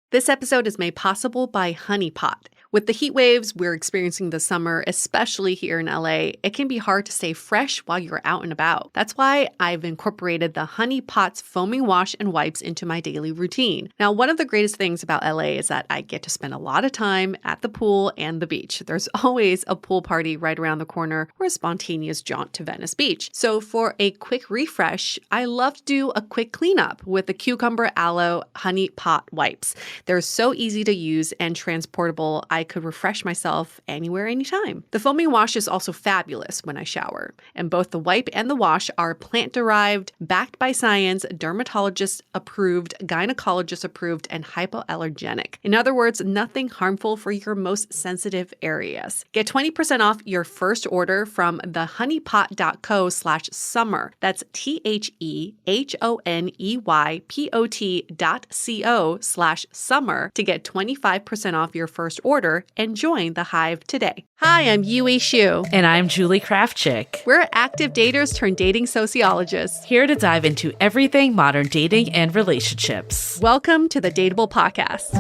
This episode is made possible by Honey Pot. With the heat waves we're experiencing this summer, especially here in LA, it can be hard to stay fresh while you're out and about. That's why I've incorporated the Honey Pot's foaming wash and wipes into my daily routine. Now, one of the greatest things about LA is that I get to spend a lot of time at the pool and the beach. There's always a pool party right around the corner or a spontaneous jaunt to Venice Beach. So for a quick refresh, I love to do a quick cleanup with the Cucumber Aloe Honey Pot wipes. They're so easy to use and transportable. I could refresh myself anywhere, anytime. The foaming wash is also fabulous when I shower. And both the wipe and the wash are plant-derived, backed by science, dermatologist-approved, gynecologist-approved, and hypoallergenic. In other words, nothing harmful for your most sensitive areas. Get 20% off your first order from thehoneypot.co/summer. That's thehoneypot.co/summer to get 25% off your first order and join the Hive today. Hi, I'm Yui Xu. And I'm Julie Kraftchick. We're active daters turned dating sociologists. Here to dive into everything modern dating and relationships. Welcome to the Dateable podcast.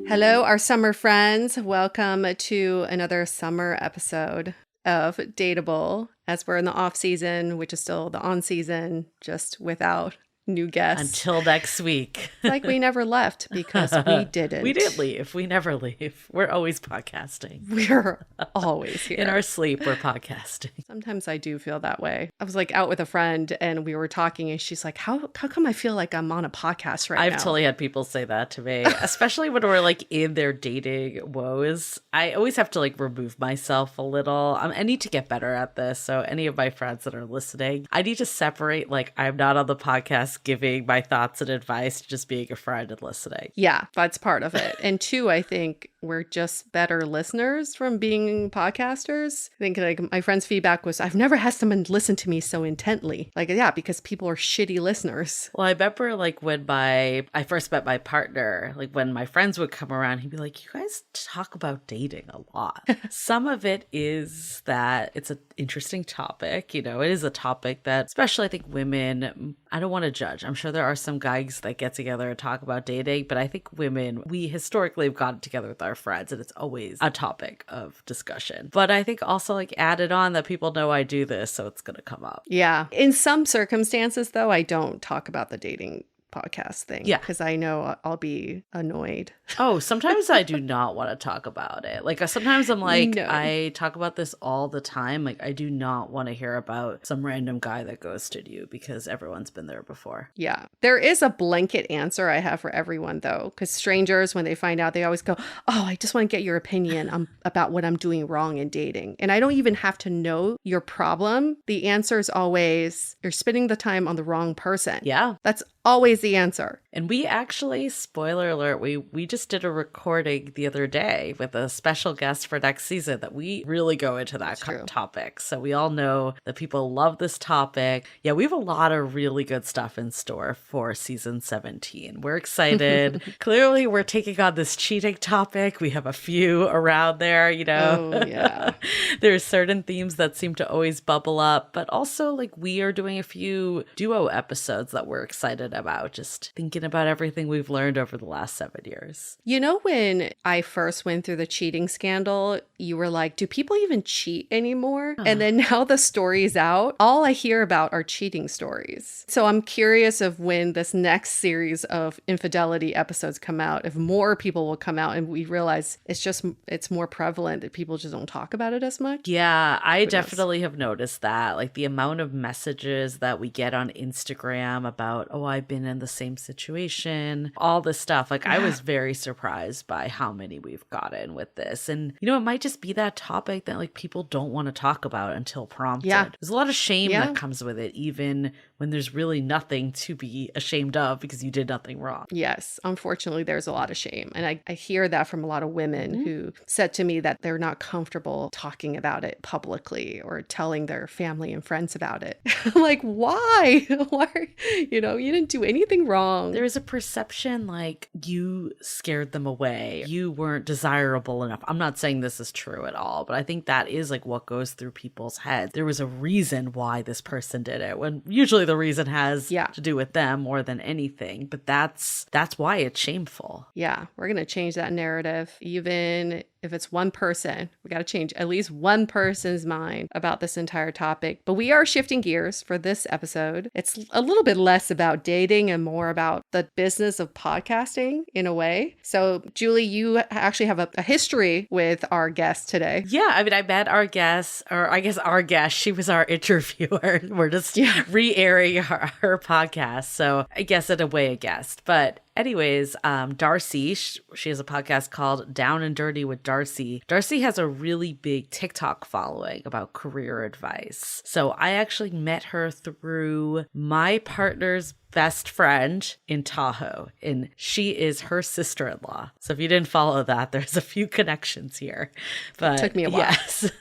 Hello, our summer friends. Welcome to another summer episode of Dateable, as we're in the off season, which is still the on season, just without new guests. Until next week. It's like we never left because we didn't. We didn't leave. We never leave. We're always podcasting. We're always here. In our sleep, we're podcasting. Sometimes I do feel that way. I was like out with a friend and we were talking and she's like, how come I feel like I'm on a podcast right now? I've totally had people say that to me, especially when we're like in their dating woes. I always have to like remove myself a little. I need to get better at this. So any of my friends that are listening, I need to separate, like, I'm not on the podcast giving my thoughts and advice, just being a friend and listening. Yeah, that's part of it. And two, I think we're just better listeners from being podcasters. I think like my friend's feedback was, I've never had someone listen to me so intently. Like, yeah, because people are shitty listeners. Well, I remember like when I first met my partner, like when my friends would come around, he'd be like, you guys talk about dating a lot. Some of it is that it's an interesting topic. You know, it is a topic that, especially I think women, I don't want to judge. I'm sure there are some guys that get together and talk about dating, but I think women, we historically have gotten together with our friends and it's always a topic of discussion. But I think also like added on that people know I do this, so it's going to come up. Yeah. In some circumstances, though, I don't talk about the dating podcast thing. Yeah. Because I know I'll be annoyed. Oh, sometimes I do not want to talk about it. Like sometimes I'm like, No. I talk about this all the time. Like I do not want to hear about some random guy that ghosted you because everyone's been there before. Yeah. There is a blanket answer I have for everyone, though, because strangers, when they find out, they always go, oh, I just want to get your opinion about what I'm doing wrong in dating. And I don't even have to know your problem. The answer is always, you're spending the time on the wrong person. Yeah. That's always the answer. And we actually, spoiler alert, we just did a recording the other day with a special guest for next season that we really go into that topic. So we all know that people love this topic. Yeah, we have a lot of really good stuff in store for season 17. We're excited. Clearly, we're taking on this cheating topic. We have a few around there, you know. Oh, yeah. There's certain themes that seem to always bubble up, but also like we are doing a few duo episodes that we're excited about, just thinking about everything we've learned over the last 7 years. You know, when I first went through the cheating scandal, you were like, do people even cheat anymore? And then now the story's out, all I hear about are cheating stories. So I'm curious of when this next series of infidelity episodes come out, if more people will come out and we realize it's more prevalent that people just don't talk about it as much. Yeah, I definitely have noticed that. Like the amount of messages that we get on Instagram about, oh, I've been in the same situation, all this stuff. Like I was very surprised by how many we've gotten with this. And, you know, it might just be that topic that like people don't want to talk about until prompted. Yeah. There's a lot of shame that comes with it, even when there's really nothing to be ashamed of because you did nothing wrong. Yes, unfortunately, there's a lot of shame. And I hear that from a lot of women who said to me that they're not comfortable talking about it publicly or telling their family and friends about it. I'm like, why? Why? You know, you didn't do anything wrong. There was a perception like you scared them away. You weren't desirable enough. I'm not saying this is true at all, but I think that is like what goes through people's heads. There was a reason why this person did it, when usually the reason has to do with them more than anything. But that's why it's shameful. Yeah, we're going to change that narrative. Even if it's one person, we got to change at least one person's mind about this entire topic. But we are shifting gears for this episode. It's a little bit less about dating and more about the business of podcasting in a way. So, Julie, you actually have a history with our guest today. Yeah, I mean, I met our guest, or I guess our guest. She was our interviewer. We're just re-airing her podcast. So I guess in a way a guest. But anyways, Darci, she has a podcast called Down and Dirty with Darci. Darci has a really big TikTok following about career advice. So I actually met her through my partner's best friend in Tahoe, and she is her sister-in-law. So if you didn't follow that, there's a few connections here. But it took me a while. Yes.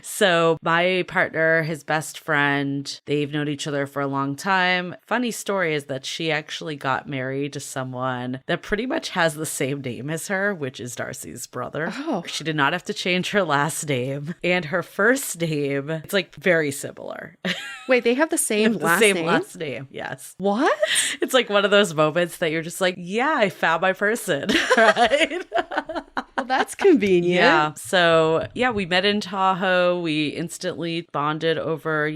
So my partner, his best friend, they've known each other for a long time. Funny story is that she actually got married to someone that pretty much has the same name as her, which is Darci's brother. Oh. She did not have to change her last name, and her first name, it's like very similar. Wait, they have the same last name? Same last name, yes. What? It's like one of those moments that you're just like, yeah, I found my person, right? Well, that's convenient. Yeah. So, yeah, we met in Tahoe. We instantly bonded over,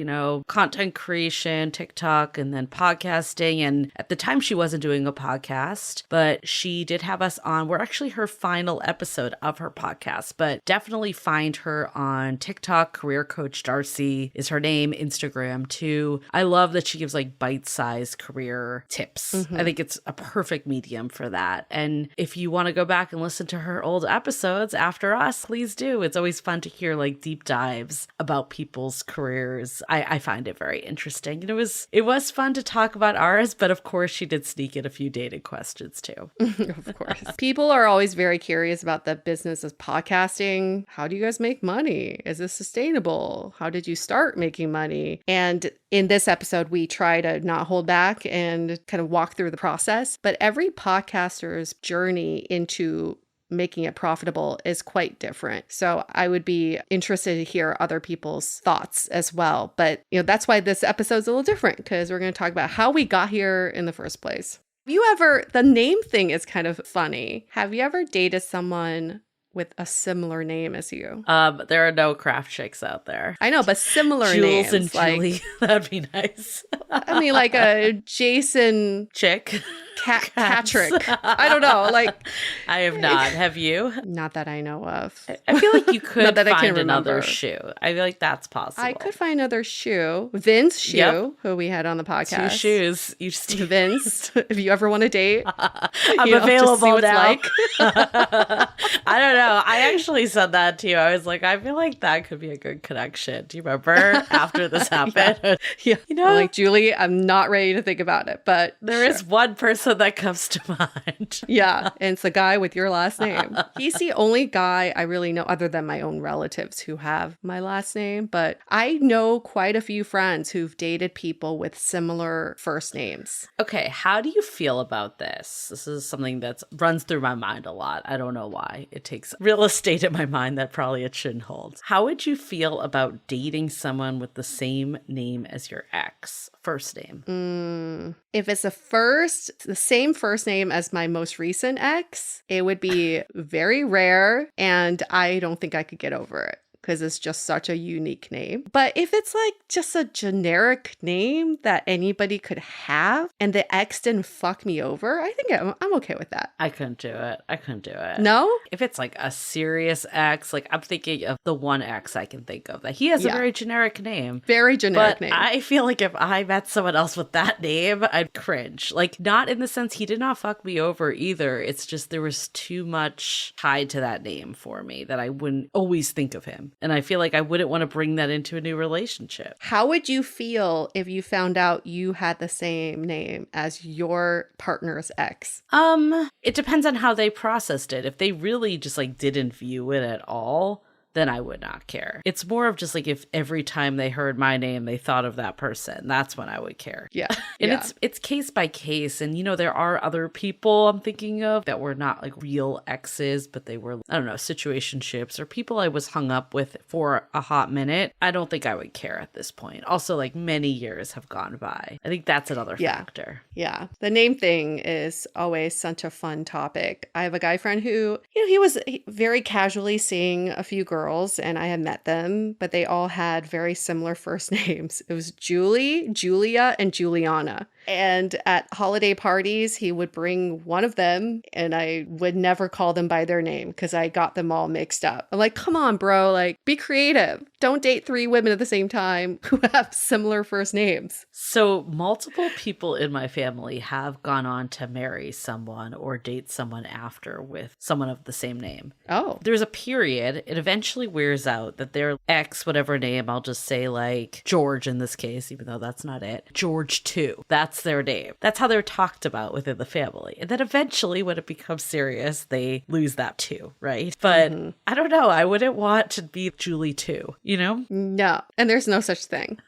content creation, TikTok, and then podcasting. And at the time, she wasn't doing a podcast, but she did have us on. We're actually her final episode of her podcast, but definitely find her on TikTok. Career Coach Darci is her name, Instagram too. I love that she gives like bite-sized career tips. Mm-hmm. I think it's a perfect medium for that. And if you want to go back and listen to her old episodes after us, please do. It's always fun to hear like deep dives about people's careers. I find it very interesting. And it was fun to talk about ours, but of course she did sneak in a few dating questions too. Of course. People are always very curious about the business of podcasting. How do you guys make money? Is this sustainable? How did you start making money? And in this episode, we try to not hold back and kind of walk through the process. But every podcaster's journey into making it profitable is quite different. So I would be interested to hear other people's thoughts as well. But, that's why this episode's a little different, because we're going to talk about how we got here in the first place. The name thing is kind of funny. Have you ever dated someone with a similar name as you? There are no craft chicks out there. I know, but similar Jules names. and Julie. That'd be nice. I mean, like a Jason Chick. Patrick. I don't know. Like, I have not. Have you? Not that I know of. I feel like you could Not that I can find another remember. shoe. I feel like that's possible. I could find another shoe. Vince Shoe, who we had on the podcast. 2 shoes. You just Vince, if you ever want to date, I'm available just see what it's now. like. I don't know. I actually said that to you. I was like, I feel like that could be a good connection. Do you remember after this happened? Yeah. I'm like, Julie, I'm not ready to think about it, but there is one person that comes to mind. Yeah, and it's the guy with your last name. He's the only guy I really know other than my own relatives who have my last name, but I know quite a few friends who've dated people with similar first names. Okay, how do you feel about this? This is something that runs through my mind a lot. I don't know why. It takes real estate in my mind that probably it shouldn't hold. How would you feel about dating someone with the same name as your ex? First name. If it's the same first name as my most recent ex, it would be very rare, and I don't think I could get over it, because it's just such a unique name. But if it's like just a generic name that anybody could have and the ex didn't fuck me over, I think I'm okay with that. I couldn't do it. No? If it's like a serious ex, like I'm thinking of the one ex I can think of that he has a very generic name. Very generic but name. I feel like if I met someone else with that name, I'd cringe. Like, not in the sense he did not fuck me over either. It's just there was too much tied to that name for me that I wouldn't always think of him. And I feel like I wouldn't want to bring that into a new relationship. How would you feel if you found out you had the same name as your partner's ex? It depends on how they processed it. If they really just like didn't view it at all, then I would not care. It's more of just like if every time they heard my name, they thought of that person. That's when I would care. Yeah. And it's case by case. And, you know, there are other people I'm thinking of that were not like real exes, but they were, I don't know, situationships or people I was hung up with for a hot minute. I don't think I would care at this point. Also, like many years have gone by. I think that's another factor. Yeah. The name thing is always such a fun topic. I have a guy friend who, you know, he was very casually seeing a few girls and I had met them, but they all had very similar first names. It was Julie, Julia, and Juliana. And at holiday parties, he would bring one of them and I would never call them by their name because I got them all mixed up. I'm like, come on, bro, like be creative. Don't date 3 women at the same time who have similar first names. So multiple people in my family have gone on to marry someone or date someone after with someone of the same name. Oh. There's a period, it eventually wears out that their ex, whatever name, I'll just say like George in this case, even though that's not it, George 2. That's their name. That's how they're talked about within the family. And then eventually when it becomes serious, they lose that too, right? But I don't know. I wouldn't want to be Julie 2, you know? No. And there's no such thing.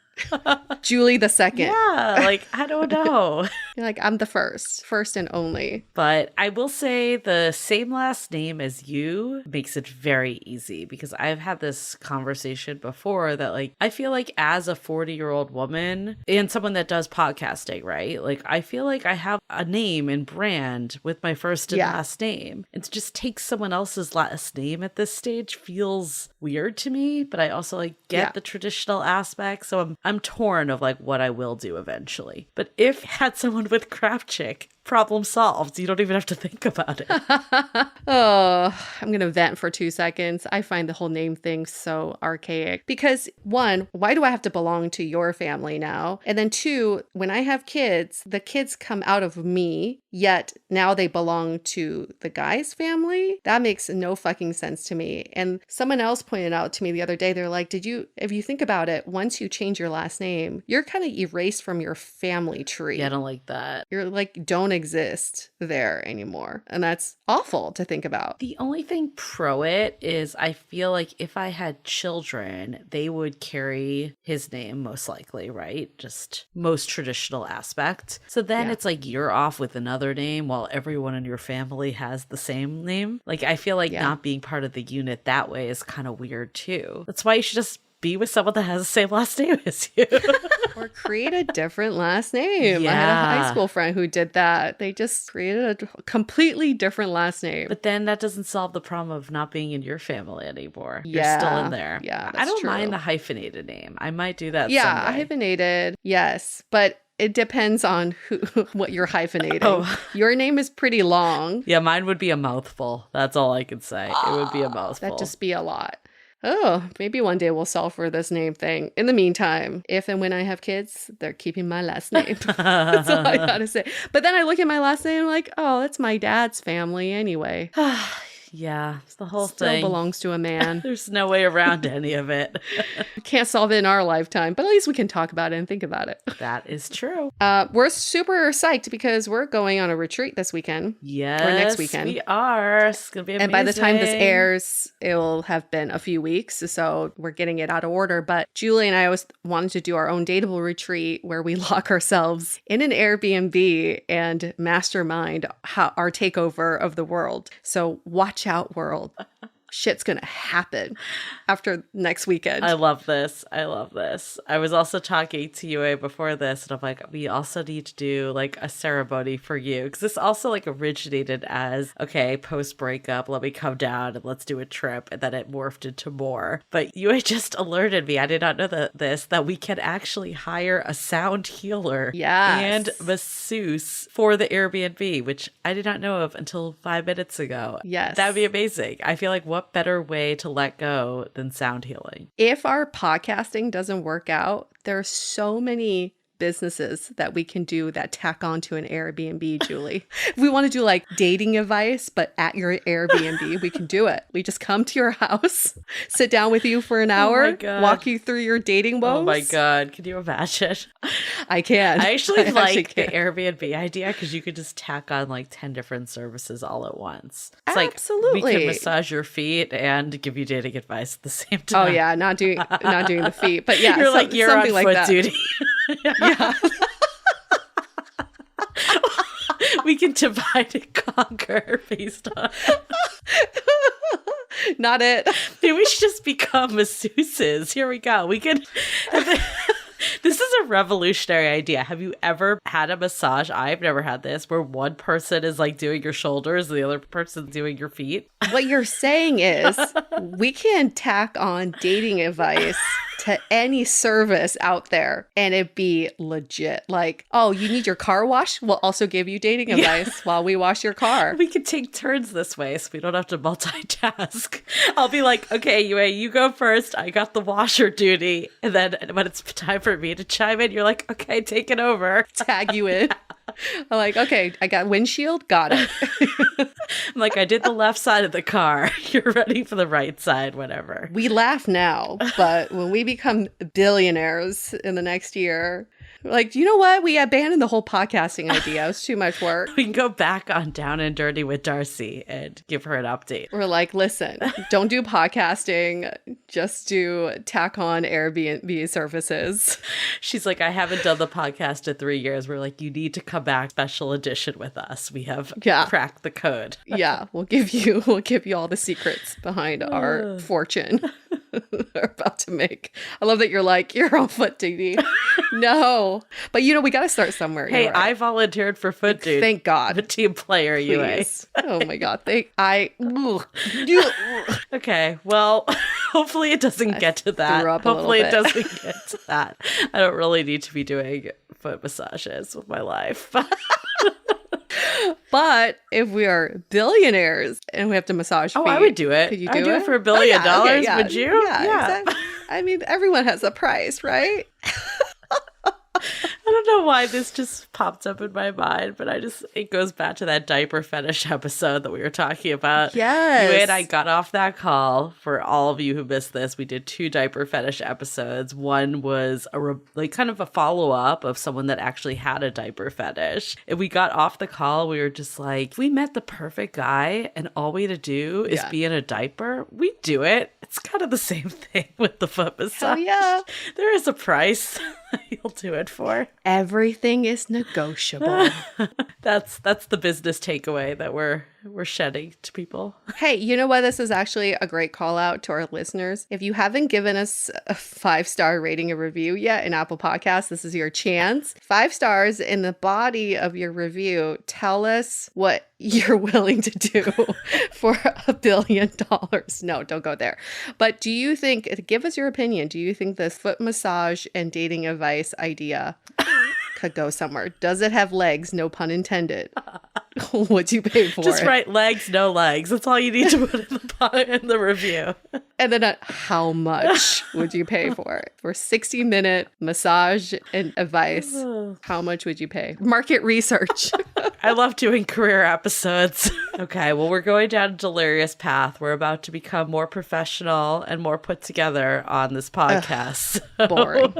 Julie the second. Yeah, like, I don't know. You're like, I'm the first and only. But I will say the same last name as you makes it very easy because I've had this conversation before that, like, I feel like as a 40-year-old woman and someone that does podcasting, right? Like, I feel like I have a name and brand with my first and last name. And to just take someone else's last name at this stage feels weird to me, but I also like get the traditional aspect. So I'm torn of like what I will do eventually. But if you had someone with Craft Chick, problem solved. You don't even have to think about it. Oh, I'm going to vent for 2 seconds. I find the whole name thing so archaic because 1, why do I have to belong to your family now? And then 2, when I have kids, the kids come out of me, yet now they belong to the guy's family. That makes no fucking sense to me. And someone else pointed out to me the other day, they're like, if you think about it, once you change your last name, you're kind of erased from your family tree. Yeah, I don't like that. You're like, don't exist there anymore. And that's awful to think about. The only thing pro it is I feel like if I had children, they would carry his name most likely, right? Just most traditional aspect. So then it's like you're off with another name while everyone in your family has the same name. Like I feel like not being part of the unit that way is kind of weird too. That's why you should just be with someone that has the same last name as you. Or create a different last name. Yeah. I had a high school friend who did that. They just created a completely different last name. But then that doesn't solve the problem of not being in your family anymore. Yeah. You're still in there. Yeah, that's I don't true. mind the hyphenated name. I might do that Yeah, someday. hyphenated. Yes. But it depends on what you're hyphenating. Oh. Your name is pretty long. Yeah, mine would be a mouthful. That's all I can say. It would be a mouthful. That'd just be a lot. Oh, maybe one day we'll solve for this name thing. In the meantime, if and when I have kids, they're keeping my last name. That's all I gotta say. But then I look at my last name and I'm like, oh, that's my dad's family anyway. Yeah, it's the whole Still thing. belongs to a man. There's no way around any of it. Can't solve it in our lifetime, but at least we can talk about it and think about it. That is true. We're super psyched because we're going on a retreat this weekend. Yes, or next weekend. we are. It's going to be amazing. And by the time this airs, it will have been a few weeks. So we're getting it out of order. But Julie and I always wanted to do our own Dateable retreat where we lock ourselves in an Airbnb and mastermind our takeover of the world. So watch out, world. Shit's gonna happen after next weekend. I love this. I love this. I was also talking to Yue before this, and I'm like, we also need to do like a ceremony for you. Because this also like originated as, okay, post breakup, let me come down and let's do a trip. And then it morphed into more. But Yue just alerted me, I did not know that we can actually hire a sound healer and masseuse for the Airbnb, which I did not know of until 5 minutes ago. Yes. That'd be amazing. I feel like what better way to let go than sound healing? If our podcasting doesn't work out, there are so many businesses that we can do that tack on to an Airbnb, Julie. If we want to do like dating advice, but at your Airbnb, we can do it. We just come to your house, sit down with you for an hour, walk you through your dating woes. Oh my God. Can you imagine? I can. I actually like the Airbnb idea because you could just tack on like 10 different services all at once. It's Absolutely. like we can massage your feet and give you dating advice at the same time. Oh yeah, not doing the feet, but yeah, you're like you're on like foot that. duty. Yeah. We can divide and conquer based on. Not it. Maybe we should just become masseuses. Here we go. We can. This is a revolutionary idea. Have you ever had a massage? I've never had this, where one person is like doing your shoulders and the other person doing your feet. What you're saying is we can tack on dating advice to any service out there and it be legit. Like, oh, you need your car washed? We'll also give you dating advice while we wash your car. We can take turns this way so we don't have to multitask. I'll be like, okay, you go first. I got the washer duty. And then when it's time for me to chime in, you're like, okay, take it over. Tag you in. I'm like, okay, I got windshield. Got it. I'm like, I did the left side of the car. You're ready for the right side, whatever. We laugh now, but when we become billionaires in the next year, we're like, you know what? We abandoned the whole podcasting idea. It was too much work. We can go back on Down and Dirty with Darci and give her an update. We're like, listen, don't do podcasting. Just do tack on Airbnb services. She's like, I haven't done the podcast in 3 years. We're like, you need to come back special edition with us. We have cracked the code. Yeah, we'll give you all the secrets behind our fortune we're about to make. I love that you're like, you're on foot duty. No. But we got to start somewhere. Hey, right. I volunteered for foot duty. Thank God. I'm a team player, Please. Oh my God. Okay, well, hopefully it doesn't get to that. Hopefully it doesn't get to that. I don't really need to be doing foot massages with my life. But if we are billionaires and we have to massage feet, I would do it. Could you do it for $1 billion? Okay, yeah. Would you? Yeah. Exactly. I mean, everyone has a price, right? I don't know why this just popped up in my mind, but it goes back to that diaper fetish episode that we were talking about. Yes. You and I got off that call. For all of you who missed this, we did 2 diaper fetish episodes. One was kind of a follow-up of someone that actually had a diaper fetish. And we got off the call, we were just like, if we met the perfect guy and all we had to do is be in a diaper, we'd do it. It's kind of the same thing with the foot massage. Hell yeah. There is a price you'll do it for. Everything is negotiable. That's the business takeaway that we're shedding to people. Hey, you know what? This is actually a great call out to our listeners. If you haven't given us a 5-star rating and review yet in Apple Podcasts, this is your chance. 5 stars in the body of your review. Tell us what you're willing to do for $1 billion. No, don't go there. But give us your opinion. Do you think this foot massage and dating advice idea could go somewhere? Does it have legs? No pun intended. What'd you pay for Just it? write legs, no legs. That's all you need to put in the review. And then how much would you pay for it? For 60-minute massage and advice, how much would you pay? Market research. I love doing career episodes. Okay, well, we're going down a delirious path. We're about to become more professional and more put together on this podcast. Boring.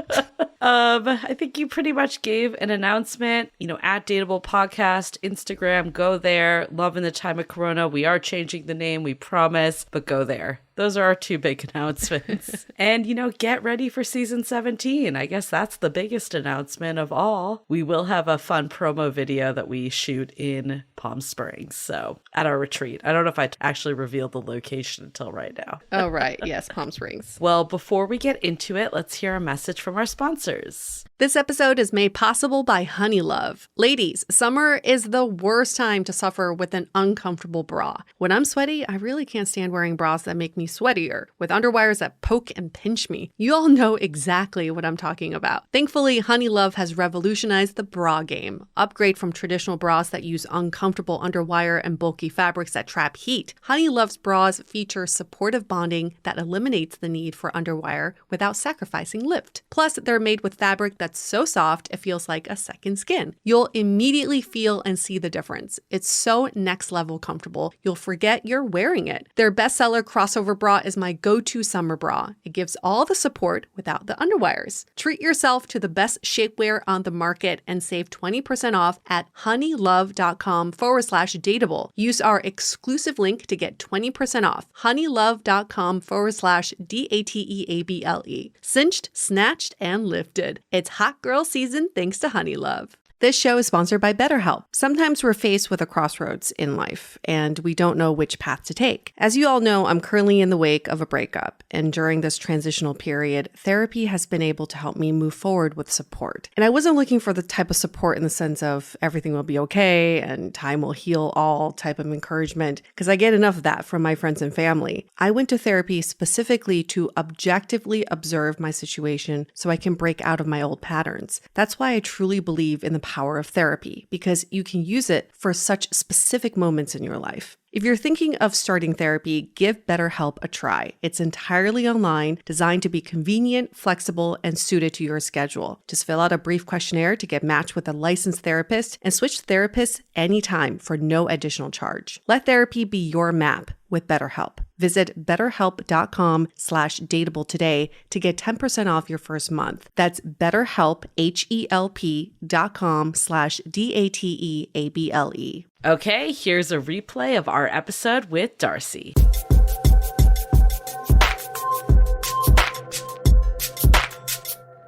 I think you pretty much gave an announcement, at Dateable Podcast, Instagram, go there. Love in the time of Corona. We are changing the name, we promise, but go there. Those are our 2 big announcements. And, get ready for season 17. I guess that's the biggest announcement of all. We will have a fun promo video that we shoot in Palm Springs. So at our retreat. I don't know if I actually revealed the location until right now. Oh, right. Yes, Palm Springs. Well, before we get into it, let's hear a message from our sponsors. This episode is made possible by Honeylove. Ladies, summer is the worst time to suffer with an uncomfortable bra. When I'm sweaty, I really can't stand wearing bras that make me sweatier, with underwires that poke and pinch me. You all know exactly what I'm talking about. Thankfully, Honeylove has revolutionized the bra game. Upgrade from traditional bras that use uncomfortable underwire and bulky fabrics that trap heat. Honeylove's bras feature supportive bonding that eliminates the need for underwire without sacrificing lift. Plus, they're made with fabric that that's so soft it feels like a second skin. You'll immediately feel and see the difference. It's so next level comfortable, you'll forget you're wearing it. Their bestseller crossover bra is my go-to summer bra. It gives all the support without the underwires. Treat yourself to the best shapewear on the market and save 20% off at honeylove.com/dateable. Use our exclusive link to get 20% off. honeylove.com/dateable. Cinched, snatched, and lifted. It's hot girl season thanks to Honey Love. This show is sponsored by BetterHelp. Sometimes we're faced with a crossroads in life, and we don't know which path to take. As you all know, I'm currently in the wake of a breakup, and during this transitional period, therapy has been able to help me move forward with support. And I wasn't looking for the type of support in the sense of everything will be okay and time will heal all type of encouragement, because I get enough of that from my friends and family. I went to therapy specifically to objectively observe my situation so I can break out of my old patterns. That's why I truly believe in the power of therapy, because you can use it for such specific moments in your life. If you're thinking of starting therapy, give BetterHelp a try. It's entirely online, designed to be convenient, flexible, and suited to your schedule. Just fill out a brief questionnaire to get matched with a licensed therapist and switch therapists anytime for no additional charge. Let therapy be your map with BetterHelp. Visit betterhelp.com/dateable today to get 10% off your first month. That's BetterHelp, HELP.com/DATEABLE. Okay, here's a replay of our episode with Darci.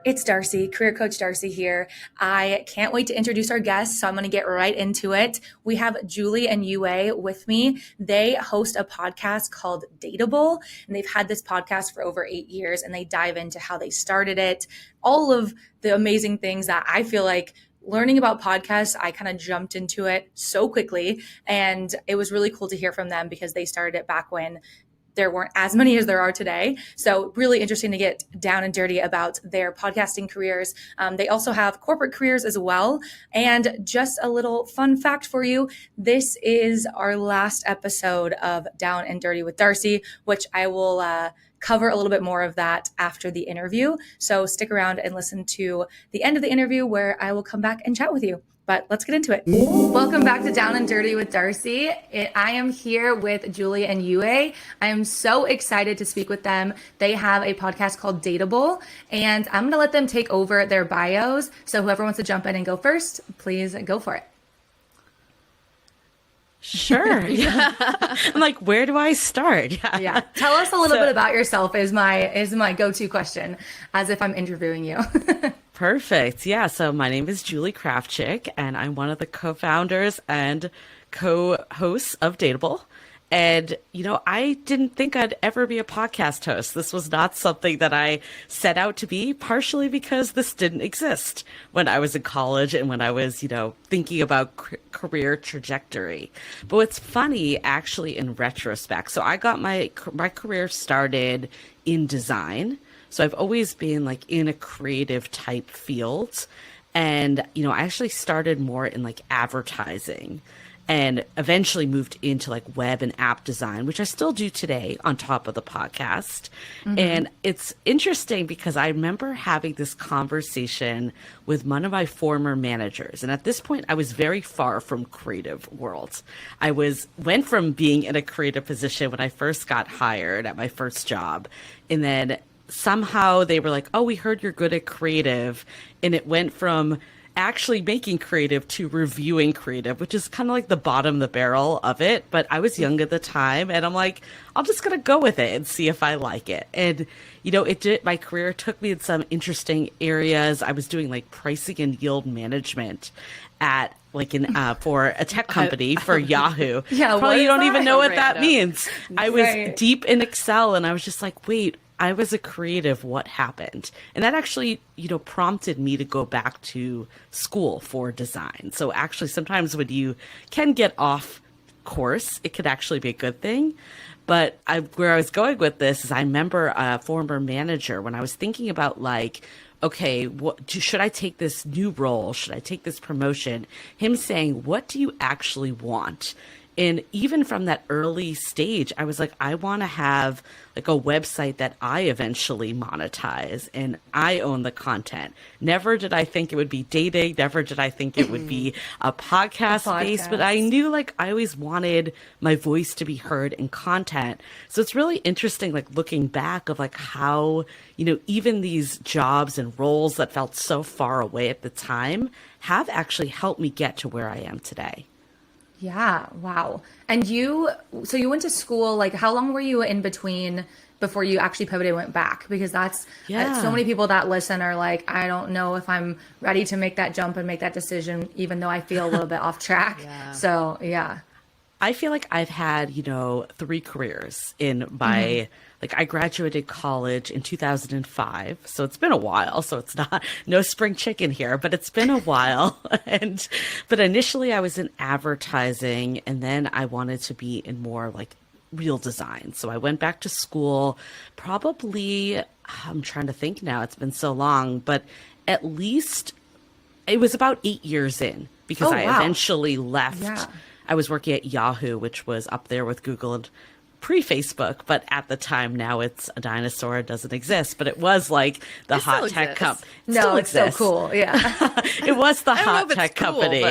It's Darci, Career Coach Darci here. I can't wait to introduce our guests, so I'm going to get right into it. We have Julie and Yue with me. They host a podcast called Dateable, and they've had this podcast for over 8 years, and they dive into how they started it, all of the amazing things that I feel like learning about podcasts, I kind of jumped into it so quickly, and it was really cool to hear from them because they started it back when there weren't as many as there are today. So really interesting to get down and dirty about their podcasting careers. They also have corporate careers as well. And just a little fun fact for you, this is our last episode of Down and Dirty with Darci, which I will cover a little bit more of that after the interview. So stick around and listen to the end of the interview where I will come back and chat with you. But let's get into it. Welcome back to Down and Dirty with Darci. I am here with Julie and Yue. I am so excited to speak with them. They have a podcast called Dateable, and I'm going to let them take over their bios. So whoever wants to jump in and go first, please go for it. Sure. Yeah. I'm like, where do I start? Yeah. Tell us a little bit about yourself is my go-to question, as if I'm interviewing you. Perfect. Yeah. So my name is Julie Kravchik, and I'm one of the co-founders and co-hosts of Dateable. And, I didn't think I'd ever be a podcast host. This was not something that I set out to be, partially because this didn't exist when I was in college and when I was, thinking about career trajectory. But what's funny, actually, in retrospect, so I got my career started in design. So I've always been like in a creative type field. And, I actually started more in like advertising and eventually moved into like web and app design, which I still do today on top of the podcast. Mm-hmm. And it's interesting because I remember having this conversation with one of my former managers. And at this point, I was very far from creative world. I went from being in a creative position when I first got hired at my first job. And then somehow they were like, oh, we heard you're good at creative. And it went from actually making creative to reviewing creative, which is kind of like the bottom of the barrel of it. But I was young at the time, and I'm like, I'm just going to go with it and see if I like it. And, my career took me in some interesting areas. I was doing like pricing and yield management at for a tech company for Yahoo. Yeah. Probably you don't even know what that means. I was deep in Excel, and I was just like, wait, I was a creative. What happened? And that actually, prompted me to go back to school for design. So actually, sometimes when you can get off course, it could actually be a good thing. But where I was going with this is I remember a former manager when I was thinking about like, okay, should I take this new role? Should I take this promotion? Him saying, what do you actually want And even from that early stage, I was like, I want to have like a website that I eventually monetize and I own the content. Never did I think it would be dating. Never did I think it would be a podcast space, but I knew like I always wanted my voice to be heard in content. So it's really interesting, like looking back of like how, you know, even these jobs and roles that felt so far away at the time have actually helped me get to where I am today. Yeah. Wow. And so you went to school, like how long were you in between before you actually pivoted and went back? Because that's so many people that listen are like, I don't know if I'm ready to make that jump and make that decision, even though I feel a little bit off track. So yeah. I feel like I've had, you know, 3 careers in my, like I graduated college in 2005. So it's been a while. So it's not, no spring chicken here, but it's been a while. But initially I was in advertising and then I wanted to be in more like real design. So I went back to school probably, I'm trying to think now, it's been so long, but at least it was about 8 years in because I eventually left. Yeah. I was working at Yahoo, which was up there with Google and pre-Facebook, but at the time now it's a dinosaur, it doesn't exist, but it was like the hot tech company. No, it's so cool. Yeah. It was the hot tech company.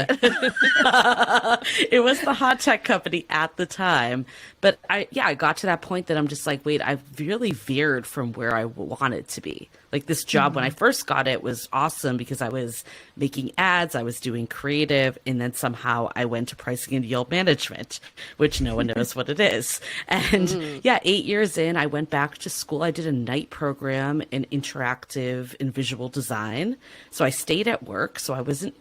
It was the hot tech company at the time. But I got to that point that I'm just like, wait, I've really veered from where I wanted to be. Like this job, when I first got it, was awesome because I was making ads, I was doing creative, and then somehow I went to pricing and yield management, which no one knows what it is. And 8 years in, I went back to school. I did a night program in interactive and visual design. So I stayed at work. So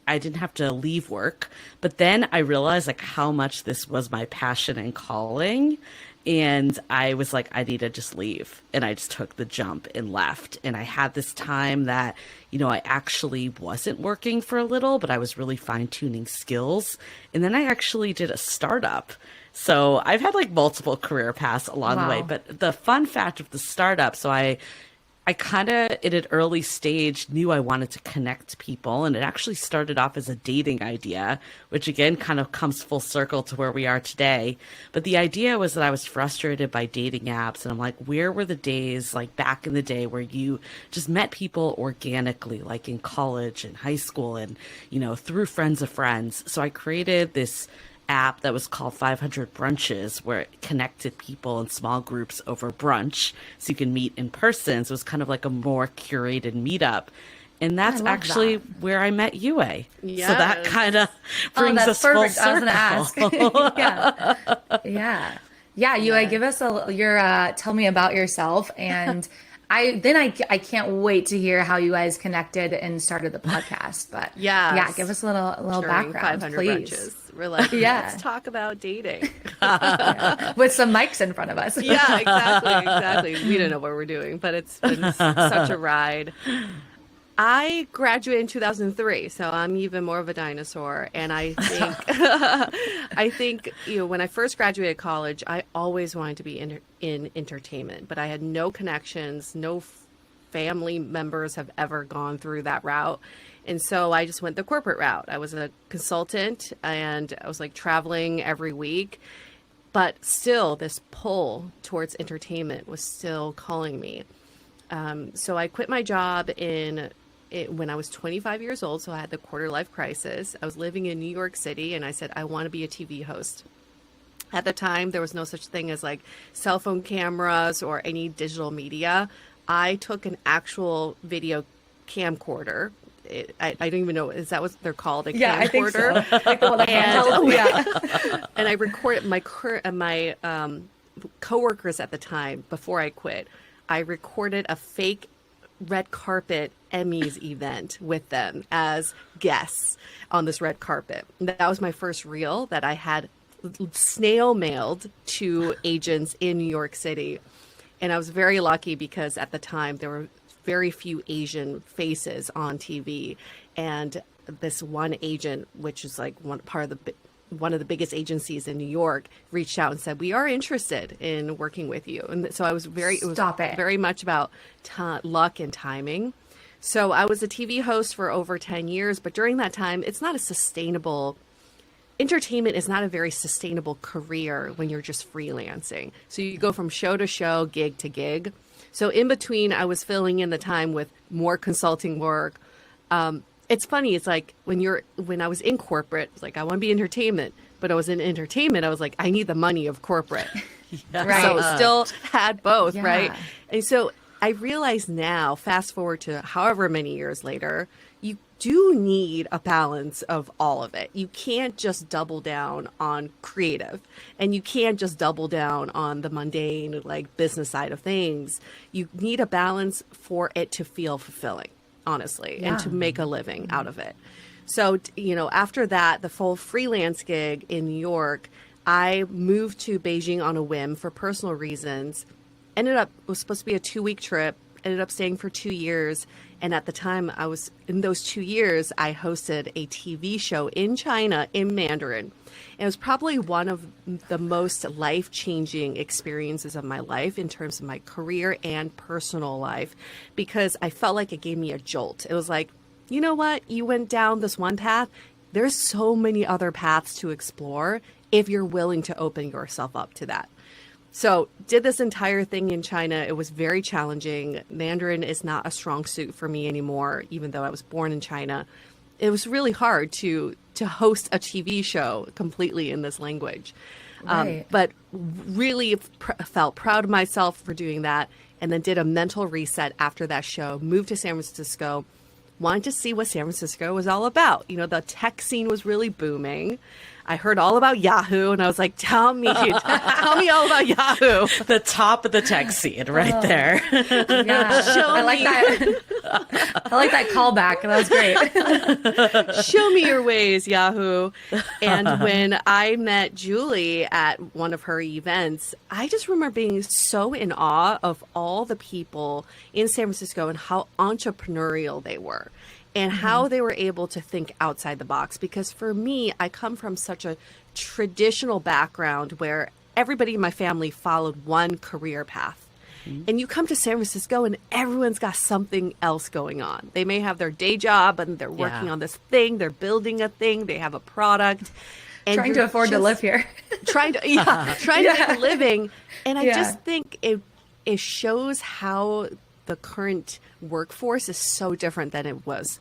I didn't have to leave work. But then I realized like how much this was my passion and calling. And I was like, I need to just leave. And I just took the jump and left. And I had this time that, you know, I actually wasn't working for a little, but I was really fine tuning skills. And then I actually did a startup. So I've had like multiple career paths along the way. But the fun fact of the startup, so I kind of, at an early stage, knew I wanted to connect people. And it actually started off as a dating idea, which again kind of comes full circle to where we are today. But the idea was that I was frustrated by dating apps. And I'm like, where were the days like back in the day where you just met people organically, like in college and high school and, you know, through friends of friends. So I created this app that was called 500 Brunches, where it connected people in small groups over brunch so you can meet in person. So it was kind of like a more curated meetup. And that's actually where I met Yue. Yes. So that kind of brings us full circle. I was going to ask. Yeah. Yue, give us tell me about yourself. And I can't wait to hear how you guys connected and started the podcast. But give us a little background, 500 please. Brunches. We're like, let's talk about dating. With some mics in front of us. Yeah, exactly. We don't know what we're doing, but it's been such a ride. I graduated in 2003, so I'm even more of a dinosaur. And I think, you know, when I first graduated college, I always wanted to be in entertainment, but I had no connections, no family members have ever gone through that route. And so I just went the corporate route. I was a consultant and I was like traveling every week, but still this pull towards entertainment was still calling me. So I quit my job when I was 25 years old. So I had the quarter life crisis. I was living in New York City and I said, I want to be a TV host. At the time, there was no such thing as like cell phone cameras or any digital media. I took an actual video camcorder. I don't even know, is that what they're called? A camcorder? I think so. Like the one that handheld. And I recorded my coworkers at the time, before I quit, I recorded a fake red carpet Emmys event with them as guests on this red carpet. That was my first reel that I had snail mailed to agents in New York City. And I was very lucky because at the time there were very few Asian faces on TV. And this one agent, which is like one of the biggest agencies in New York, reached out and said, we are interested in working with you. And so it was very much about luck and timing. So I was a TV host for over 10 years, but during that time, it's not a sustainable entertainment is not a very sustainable career when you're just freelancing. So you go from show to show, gig to gig. So in between, I was filling in the time with more consulting work. It's funny. It's like when I was in corporate, it's like I want to be entertainment, but I was in entertainment. I was like, I need the money of corporate. Right. So still had both, Yeah. right? And so I realize now, fast forward to however many years later, you do need a balance of all of it. You can't just double down on creative, and you can't just double down on the mundane, like business side of things. You need a balance for it to feel fulfilling, honestly, and to make a living out of it. So, after that, the full freelance gig in New York, I moved to Beijing on a whim for personal reasons. It was supposed to be a 2-week trip, ended up staying for 2 years. And at the time in those 2 years, I hosted a TV show in China in Mandarin. And it was probably one of the most life-changing experiences of my life in terms of my career and personal life, because I felt like it gave me a jolt. It was like, you know what? You went down this one path. There's so many other paths to explore if you're willing to open yourself up to that. So did this entire thing in China. It was very challenging. Mandarin is not a strong suit for me anymore, even though I was born in China. It was really hard to host a TV show completely in this language. Right. But really felt proud of myself for doing that, and then did a mental reset after that show, moved to San Francisco, wanted to see what San Francisco was all about. The tech scene was really booming. I heard all about Yahoo, and I was like, tell me all about Yahoo. The top of the tech scene right there. Yeah. I like that. I like that callback. That was great. Show me your ways, Yahoo. And when I met Julie at one of her events, I just remember being so in awe of all the people in San Francisco and how entrepreneurial they were. And how they were able to think outside the box. Because for me, I come from such a traditional background where everybody in my family followed one career path. And you come to San Francisco and everyone's got something else going on. They may have their day job and they're working on this thing. They're building a thing. They have a product. And Trying to afford to live here. trying to make a living. And I just think it shows how the current workforce is so different than it was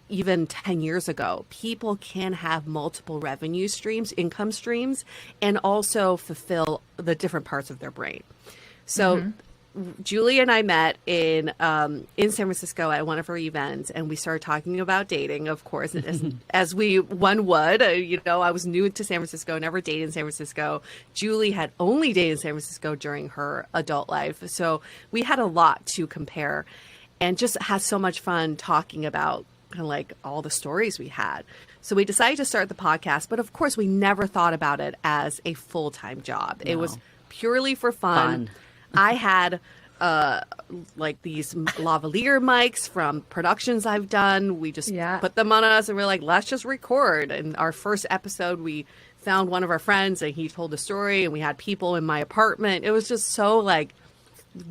even 10 years ago. People can have multiple revenue streams, income streams, and also fulfill the different parts of their brain. So Julie and I met in San Francisco at one of her events, and we started talking about dating, of course, as one would. I was new to San Francisco, never dated in San Francisco. Julie had only dated in San Francisco during her adult life. So we had a lot to compare, and just had so much fun talking about kind of like all the stories we had. So we decided to start the podcast, but of course we never thought about it as a full-time job. No. It was purely for fun. I had like these lavalier mics from productions I've done. We just put them on us and we're like, let's just record. And our first episode, we found one of our friends and he told a story, and we had people in my apartment. It was just so like,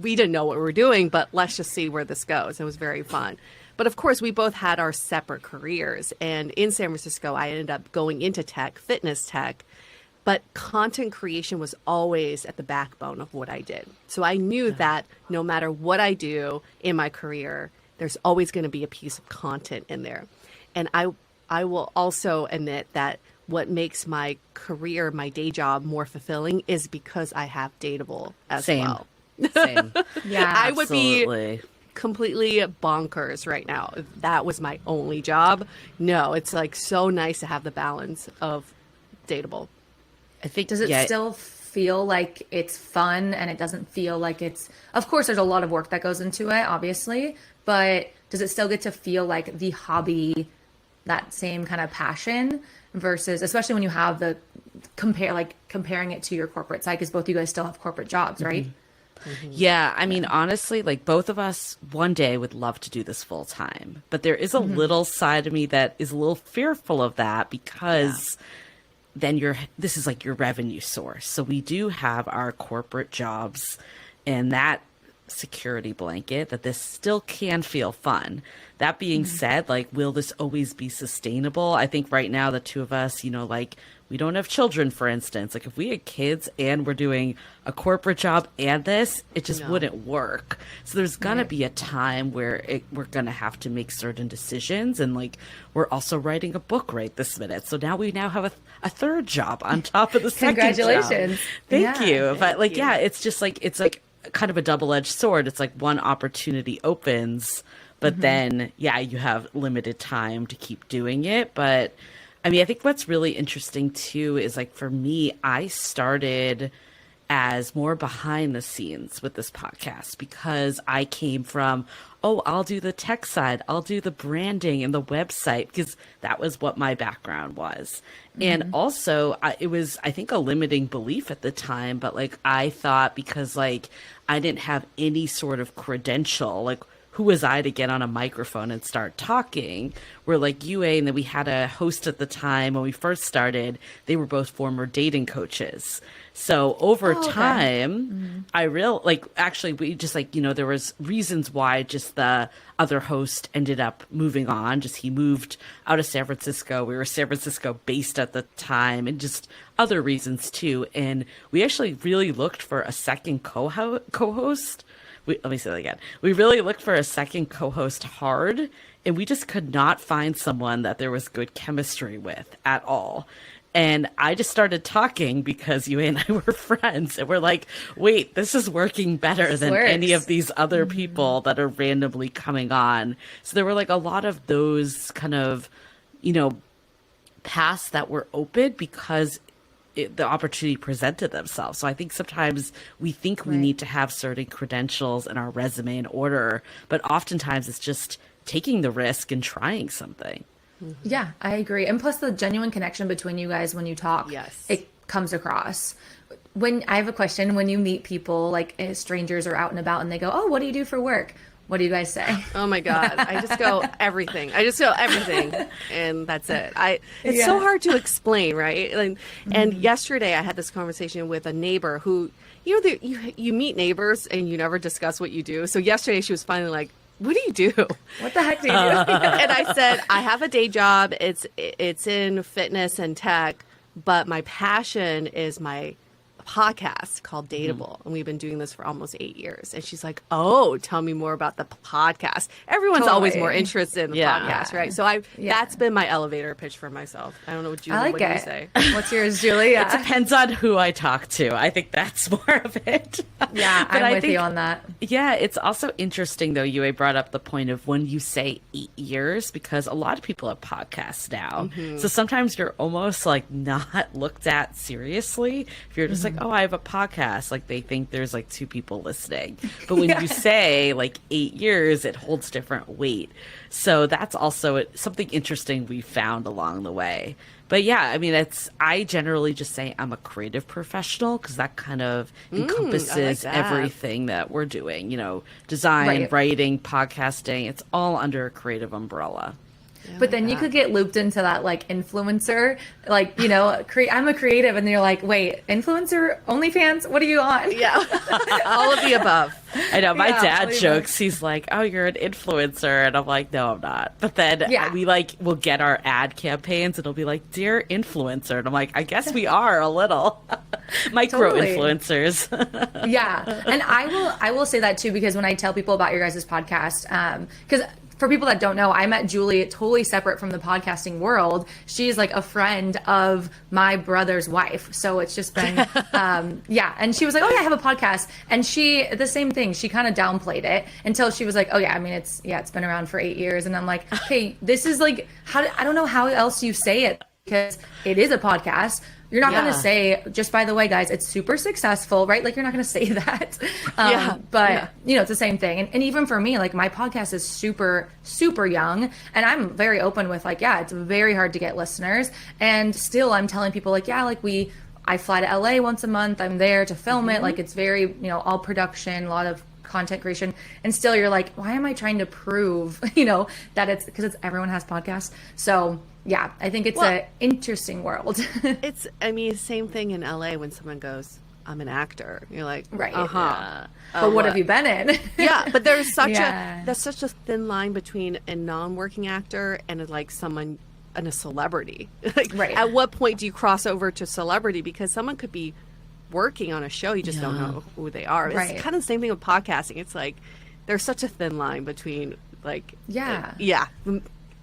we didn't know what we were doing, but let's just see where this goes. It was very fun. But of course, we both had our separate careers. And in San Francisco, I ended up going into tech, fitness tech. But content creation was always at the backbone of what I did. So I knew that no matter what I do in my career, there's always going to be a piece of content in there. And I will also admit that what makes my career, my day job more fulfilling is because I have Dateable as well. Same. Yeah, I would be completely bonkers right now if that was my only job. No, it's like so nice to have the balance of Dateable. I think, does it still feel like it's fun, and it doesn't feel like it's, of course there's a lot of work that goes into it, obviously, but does it still get to feel like the hobby, that same kind of passion, versus, especially when you have the comparing it to your corporate side, because both of you guys still have corporate jobs, right? Yeah, I mean, honestly, like both of us one day would love to do this full time, but there is a little side of me that is a little fearful of that, because then this is like your revenue source. So we do have our corporate jobs, and that security blanket that this still can feel fun. That being said, like, will this always be sustainable? I think right now the two of us, you know, like, we don't have children, for instance. Like, if we had kids and we're doing a corporate job and this, it just wouldn't work. So there's going to be a time where we're going to have to make certain decisions. And, like, we're also writing a book right this minute. So now we have a third job on top of the second job. Congratulations. Thank you. But, like, it's just, like, it's, like, kind of a double-edged sword. It's, like, one opportunity opens, but then, you have limited time to keep doing it. But I mean, I think what's really interesting too is, like, for me, I started as more behind the scenes with this podcast because I came from, I'll do the tech side, I'll do the branding and the website, because that was what my background was. And also it was, I think, a limiting belief at the time, but, like, I thought because, like, I didn't have any sort of credential, like, who was I to get on a microphone and start talking? We're like UA, and then we had a host at the time when we first started. They were both former dating coaches. So over time, we just, like, you know, there was reasons why just the other host ended up moving on. Just he moved out of San Francisco. We were San Francisco based at the time, and just other reasons too. And we actually really looked for a second co-host. Let me say that again. We really looked for a second co-host hard, and we just could not find someone that there was good chemistry with at all. And I just started talking because you and I were friends, and we're like, wait, this is working better than any of these other people that are randomly coming on. So there were, like, a lot of those kind of, you know, paths that were open because the opportunity presented themselves. So I think sometimes we think we need to have certain credentials in our resume in order, but oftentimes it's just taking the risk and trying something. Yeah, I agree. And plus the genuine connection between you guys when you talk, it comes across. When I have a question, when you meet people, like, strangers or out and about, and they go, what do you do for work? What do you guys say? Oh my God. I just go everything. And that's it. It's so hard to explain, right? And yesterday I had this conversation with a neighbor who, you know, you meet neighbors and you never discuss what you do. So yesterday she was finally like, what do you do? What the heck do you do? And I said, I have a day job. It's in fitness and tech, but my passion is my podcast called Dateable, and we've been doing this for almost 8 years. And she's like, tell me more about the podcast. Everyone's always more interested in the podcast, right? So that's been my elevator pitch for myself. I don't know what Julie, what do you say? What's yours, Julie? It depends on who I talk to. I think that's more of it. Yeah, I'm with you on that. Yeah, it's also interesting, though, UA brought up the point of when you say 8 years, because a lot of people have podcasts now. So sometimes you're almost, like, not looked at seriously. If you're just like, I have a podcast, like, they think there's, like, 2 people listening. But when you say, like, 8 years, it holds different weight. So that's also something interesting we found along the way. But yeah, I mean, I generally just say I'm a creative professional, because that kind of encompasses everything that we're doing, you know, design, writing, podcasting. It's all under a creative umbrella. But then you could get looped into that, like, influencer, like, you know, I'm a creative, and you're like, wait, influencer, OnlyFans, what are you on? Yeah, all of the above. I know, my dad jokes, he's like, you're an influencer, and I'm like, no, I'm not. But then we'll get our ad campaigns, and it'll be like, dear influencer, and I'm like, I guess we are a little micro influencers. Yeah, and I will say that too, because when I tell people about your guys' podcast, because for people that don't know, I met Julie totally separate from the podcasting world. She's, like, a friend of my brother's wife. So it's just been, And she was like, I have a podcast. And the same thing, she kind of downplayed it until she was like, it's been around for 8 years. And I'm like, hey, this is, like, I don't know how else you say it, because it is a podcast. You're not going to say, just by the way, guys, it's super successful, right? Like, you're not going to say that. You know, it's the same thing. And even for me, like, my podcast is super, super young. And I'm very open with, like, it's very hard to get listeners. And still, I'm telling people, like, I fly to LA once a month. I'm there to film it. Like, it's very, you know, all production, a lot of content creation. And still, you're like, why am I trying to prove, you know, that it's because everyone has podcasts. So yeah, I think it's an interesting world. Same thing in LA when someone goes, I'm an actor. You're like, Right. uh-huh. But what have you been in? Yeah, but there's such Yeah. that's such a thin line between a non-working actor and like someone and a celebrity. Like, Right. at what point do you cross over to celebrity? Because someone could be working on a show, you just don't know who they are. Right. It's kind of the same thing with podcasting. It's like there's such a thin line between like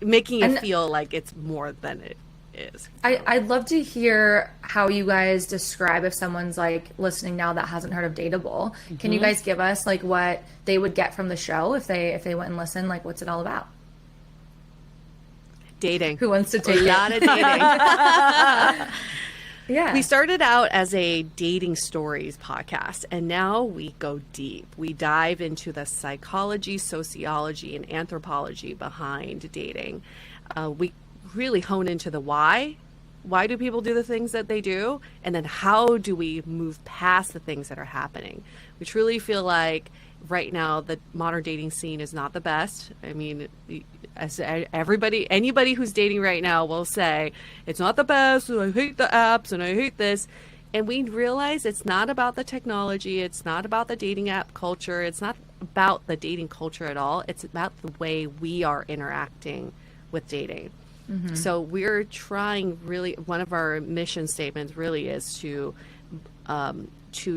making it feel like it's more than it is. I'd love to hear how you guys describe if someone's like listening now that hasn't heard of Dateable. Can you guys give us like what they would get from the show if they went and listened? Like, what's it all about? Dating. Who wants to take A lot of dating. Yeah. We started out as a dating stories podcast, and now we go deep. We dive into the psychology, sociology, and anthropology behind dating. We really hone into the why. Why do people do the things that they do? And then how do we move past the things that are happening? We truly feel like right now the modern dating scene is not the best. I mean, as anybody who's dating right now will say, it's not the best, I hate the apps and I hate this. And we realize it's not about the technology. It's not about the dating app culture. It's not about the dating culture at all. It's about the way we are interacting with dating. So we're trying, really, one of our mission statements really is to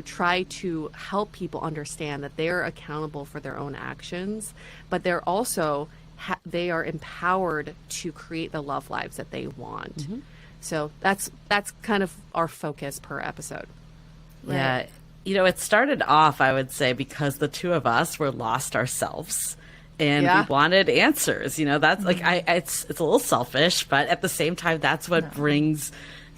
try to help people understand that they're accountable for their own actions, but they're also they are empowered to create the love lives that they want. So that's kind of our focus per episode. Yeah. You know, it started off, I would say, because the two of us were lost ourselves. And we wanted answers. You know, that's like, it's a little selfish, but at the same time, that's what brings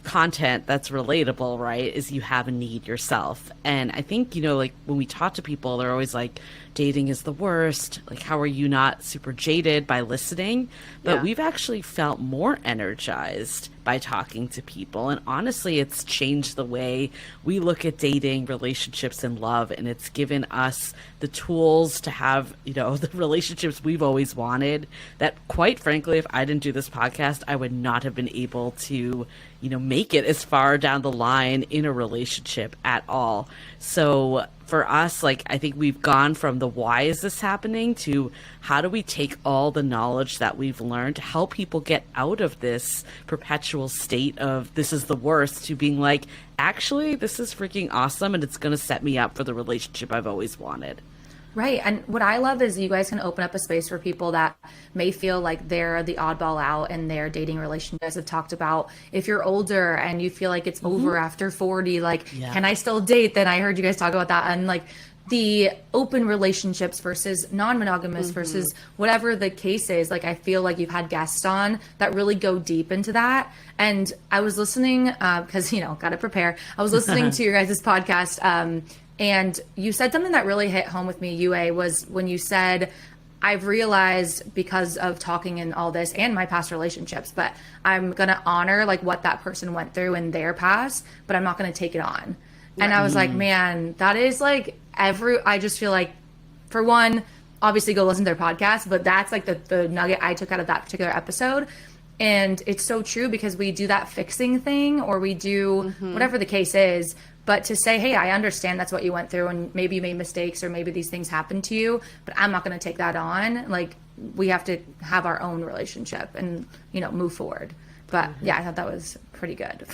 content that's relatable, right? Is you have a need yourself. And I think, you know, like when we talk to people, they're always like, dating is the worst. Like, how are you not super jaded by listening? But we've actually felt more energized by talking to people. And honestly, it's changed the way we look at dating, relationships, and love. And it's given us the tools to have, you know, the relationships we've always wanted that, quite frankly, if I didn't do this podcast, I would not have been able to, you know, make it as far down the line in a relationship at all. So for us, like, I think we've gone from the why is this happening to how do we take all the knowledge that we've learned to help people get out of this perpetual state of this is the worst to being like, actually, this is freaking awesome and it's going to set me up for the relationship I've always wanted. Right. And what I love is you guys can open up a space for people that may feel like they're the oddball out in their dating relationship. You guys have talked about if you're older and you feel like it's over after 40, like, can I still date? Then I heard you guys talk about that. And like the open relationships versus non-monogamous versus whatever the case is. Like, I feel like you've had guests on that really go deep into that. And I was listening because, you know, got to prepare. I was listening to your guys' podcast and you said something that really hit home with me, Yue, was when you said, I've realized because of talking and all this and my past relationships, but I'm going to honor like what that person went through in their past, but I'm not going to take it on. And I was like, man, that is like I just feel like, for one, obviously go listen to their podcast, but that's like the nugget I took out of that particular episode. And it's so true because we do that fixing thing or we do whatever the case is. But to say, hey, I understand that's what you went through and maybe you made mistakes or maybe these things happened to you, but I'm not going to take that on. Like, we have to have our own relationship and, you know, move forward. But yeah, I thought that was pretty good.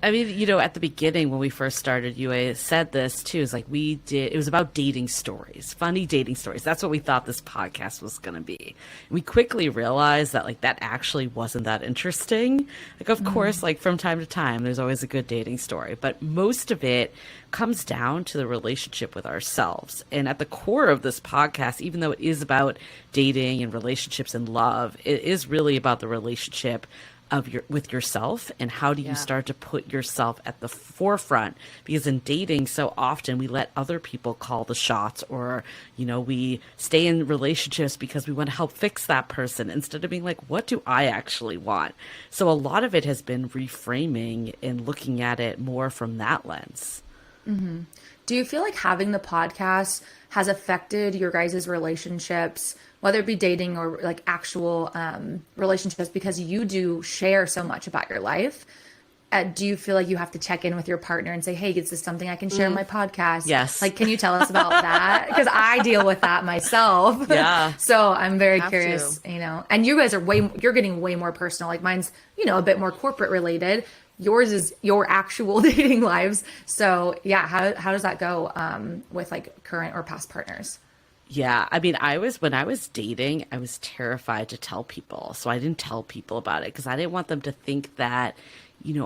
I mean, you know, at the beginning when we first started, you said this too, is like it was about dating stories, funny dating stories. That's what we thought this podcast was going to be. We quickly realized that like that actually wasn't that interesting. Like, of course, like from time to time, there's always a good dating story, but most of it comes down to the relationship with ourselves. And at the core of this podcast, even though it is about dating and relationships and love, it is really about the relationship with yourself and how do you start to put yourself at the forefront, because in dating so often we let other people call the shots, or you know, we stay in relationships because we want to help fix that person instead of being like, what do I actually want? So a lot of it has been reframing and looking at it more from that lens. Do you feel like having the podcast has affected your guys' relationships, whether it be dating or like actual relationships, because you do share so much about your life? do you feel like you have to check in with your partner and say, hey, is this something I can share in my podcast? Yes. Like, can you tell us about that? Because I deal with that myself. Yeah. So I'm very curious, and you guys are you're getting way more personal. Like mine's, a bit more corporate related. Yours is your actual dating lives. So yeah, how does that go with like current or past partners? Yeah. I mean, when I was dating, I was terrified to tell people. So I didn't tell people about it because I didn't want them to think that,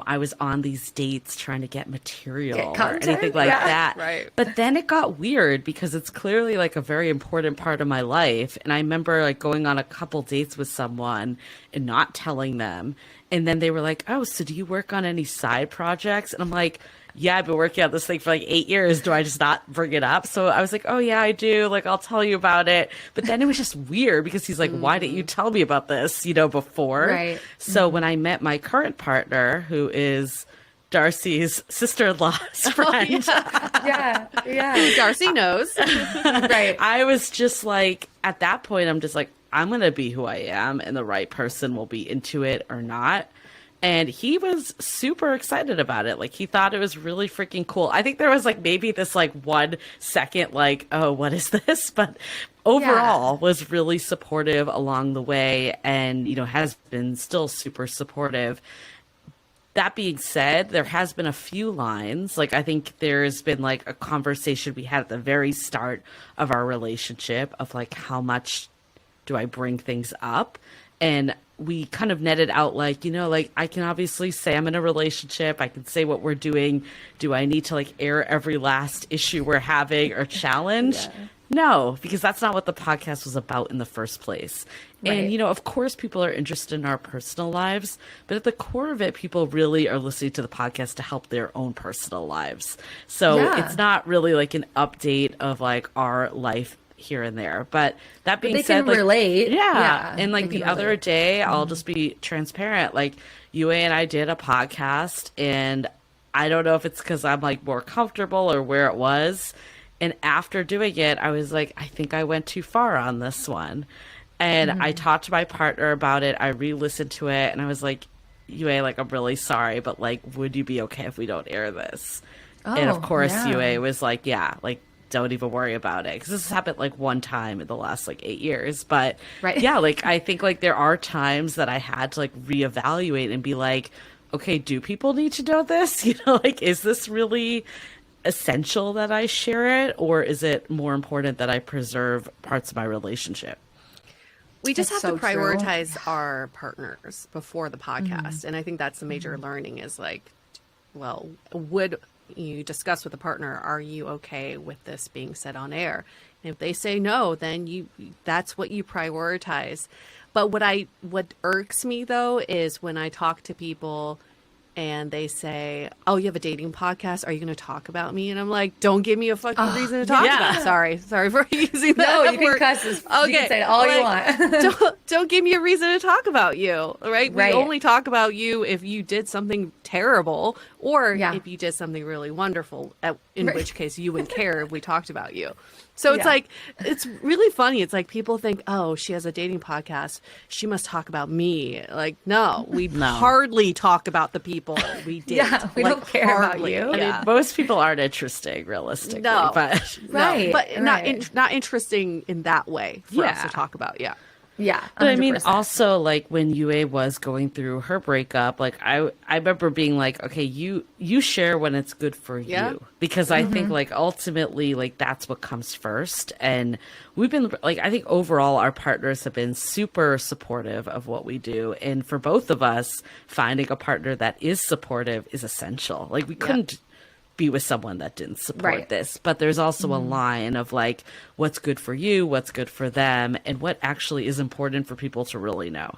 I was on these dates trying to get material or anything like that. Right. But then it got weird because it's clearly like a very important part of my life. And I remember like going on a couple dates with someone and not telling them. And then they were like, oh, so do you work on any side projects? And I'm like, yeah, I've been working on this thing for like 8 years. Do I just not bring it up? So I was like, oh, yeah, I do. Like, I'll tell you about it. But then it was just weird because he's like, why didn't you tell me about this, before? Right. So when I met my current partner, who is Darci's sister-in-law's friend. Yeah. Darci knows. Right. I was just like, at that point, I'm just like, I'm going to be who I am and the right person will be into it or not. And he was super excited about it. Like, he thought it was really freaking cool. I think there was like maybe this like 1 second, like, oh, what is this? But overall was really supportive along the way and, has been still super supportive. That being said, there has been a few lines. Like, I think there's been like a conversation we had at the very start of our relationship of like, how much do I bring things up? And we kind of netted out like, like I can obviously say I'm in a relationship. I can say what we're doing. Do I need to like air every last issue we're having or challenge? Yeah. No, because that's not what the podcast was about in the first place. Right. And, of course, people are interested in our personal lives, but at the core of it, people really are listening to the podcast to help their own personal lives. So it's not really like an update of like our life here and there. But that being said, like, relate. Yeah. And like the other day, I'll just be transparent. Like Yue and I did a podcast, and I don't know if it's because I'm like more comfortable or where it was. And after doing it, I was like, I think I went too far on this one. And I talked to my partner about it. I re-listened to it, and I was like, Yue, like, I'm really sorry, but like, would you be okay if we don't air this? And of course, Yue was like, yeah, like, don't even worry about it. Because this has happened like one time in the last like 8 years. But yeah, like, I think like there are times that I had to like reevaluate and be like, okay, do people need to know this? Like, is this really essential that I share it, or is it more important that I preserve parts of my relationship? We just have to prioritize our partners before the podcast. And I think that's the major learning is like, well, would you discuss with a partner, are you okay with this being said on air? And if they say no, then that's what you prioritize. But what irks me though is when I talk to people and they say, oh, you have a dating podcast. Are you going to talk about me? And I'm like, don't give me a fucking reason to talk about it. Sorry for using that. No, you can cuss. Okay. You can say all you want. don't give me a reason to talk about you, right? We only talk about you if you did something terrible or if you did something really wonderful, in which case you would care if we talked about you. So it's like, it's really funny. It's like people think, oh, she has a dating podcast. She must talk about me. Like, no, we hardly talk about the people we date. Yeah, we don't care about you. I mean, most people aren't interesting, realistically. No, but not interesting in that way for us to talk about. Yeah. Yeah. 100%. But I mean, also, like, when Yue was going through her breakup, like, I remember being like, okay, you share when it's good for you. Because I think, like, ultimately, like, that's what comes first. And we've been, like, I think overall our partners have been super supportive of what we do. And for both of us, finding a partner that is supportive is essential. Like, we couldn't be with someone that didn't support this, but there's also a line of like what's good for you, what's good for them, and what actually is important for people to really know.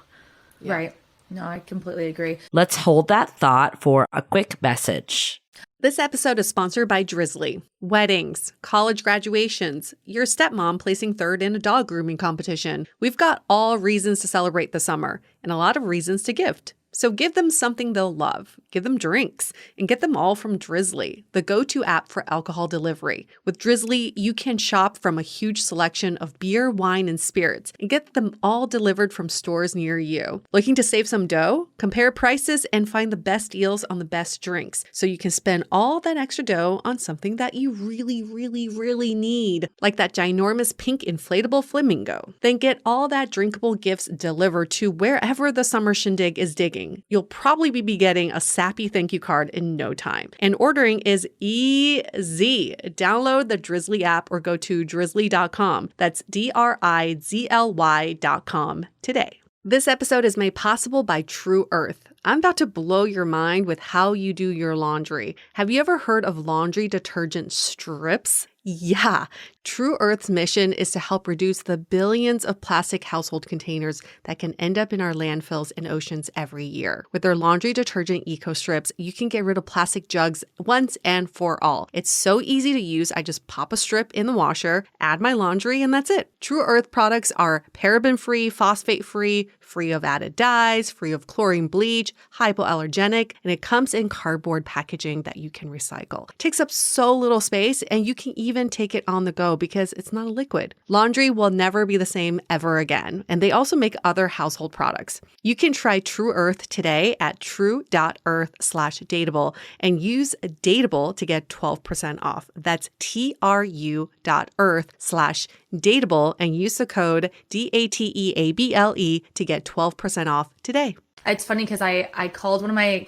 Right. No, I completely agree. Let's hold that thought for a quick message. This episode is sponsored by Drizzly. Weddings, college graduations, your stepmom placing third in a dog grooming competition. We've got all reasons to celebrate the summer and a lot of reasons to gift. So give them something they'll love. give them drinks, and get them all from Drizzly, the go-to app for alcohol delivery. With Drizzly, you can shop from a huge selection of beer, wine, and spirits and get them all delivered from stores near you. Looking to save some dough? Compare prices and find the best deals on the best drinks so you can spend all that extra dough on something that you really, really, really need, like that ginormous pink inflatable flamingo. Then get all that drinkable gifts delivered to wherever the summer shindig is digging. You'll probably be getting a sappy thank you card in no time. And ordering is easy. Download the Drizzly app or go to drizzly.com. That's DRIZLY.com today. This episode is made possible by True Earth. I'm about to blow your mind with how you do your laundry. Have you ever heard of laundry detergent strips? Yeah. True Earth's mission is to help reduce the billions of plastic household containers that can end up in our landfills and oceans every year. With their laundry detergent eco strips, you can get rid of plastic jugs once and for all. It's so easy to use. I just pop a strip in the washer, add my laundry, and that's it. True Earth products are paraben-free, phosphate-free, free of added dyes, free of chlorine bleach, hypoallergenic, and it comes in cardboard packaging that you can recycle. It takes up so little space, and you can even take it on the go because it's not a liquid. Laundry will never be the same ever again, and they also make other household products. You can try True Earth today at true.earth/dateable and use Dateable to get 12% off. That's tru.earth/dateable and use the code DATEABLE to get 12% off today. It's funny because I called one of my,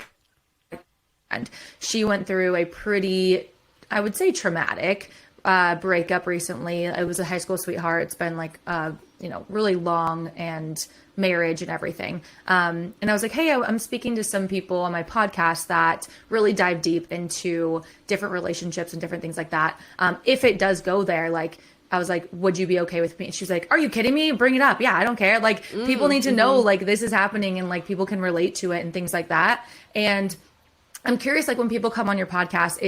and she went through a pretty, I would say, traumatic breakup recently. It was a high school sweetheart. It's been like, really long, and marriage and everything. And I was like, hey, I'm speaking to some people on my podcast that really dive deep into different relationships and different things like that. If it does go there, like, I was like, would you be okay with me? And she's like, are you kidding me? Bring it up. Yeah, I don't care. Like, people need to know, like, this is happening, and like people can relate to it and things like that. And I'm curious, like, when people come on your podcast,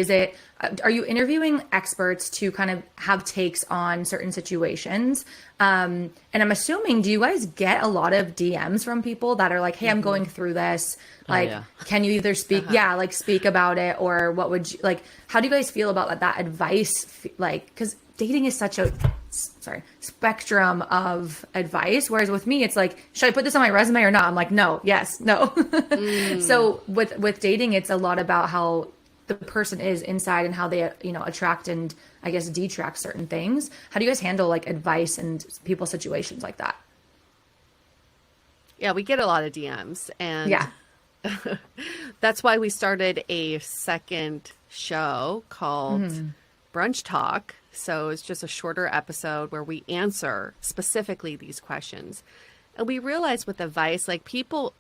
are you interviewing experts to kind of have takes on certain situations? And I'm assuming, do you guys get a lot of DMs from people that are like, hey, I'm going through this. Like, can you either speak, speak about it, or what would you, like, how do you guys feel about that advice? Like, because dating is such a spectrum of advice. Whereas with me, it's like, should I put this on my resume or not? I'm like, no, yes, no. So with dating, it's a lot about how the person is inside and how they, attract and I guess detract certain things. How do you guys handle like advice and people's situations like that? Yeah, we get a lot of DMs, and that's why we started a second show called Brunch Talk. So it's just a shorter episode where we answer specifically these questions. And we realize with advice, like, people,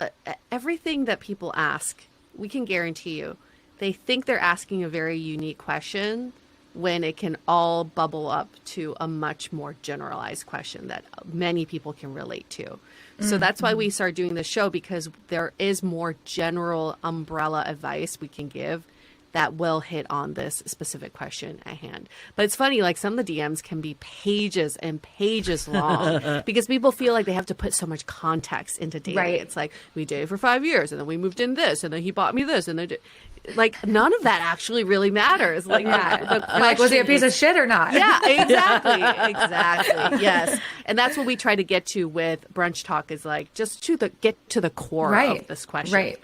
everything that people ask, we can guarantee you, they think they're asking a very unique question when it can all bubble up to a much more generalized question that many people can relate to. So that's why we started doing this show, because there is more general umbrella advice we can give that will hit on this specific question at hand. But it's funny, like, some of the DMs can be pages and pages long because people feel like they have to put so much context into dating. Right. It's like, we dated for 5 years, and then we moved in this, and then he bought me this, and then like, none of that actually really matters. Like, like, was he a piece of shit or not? Yeah, exactly. Yes. And that's what we try to get to with Brunch Talk, is like, just get to the core of this question. Right.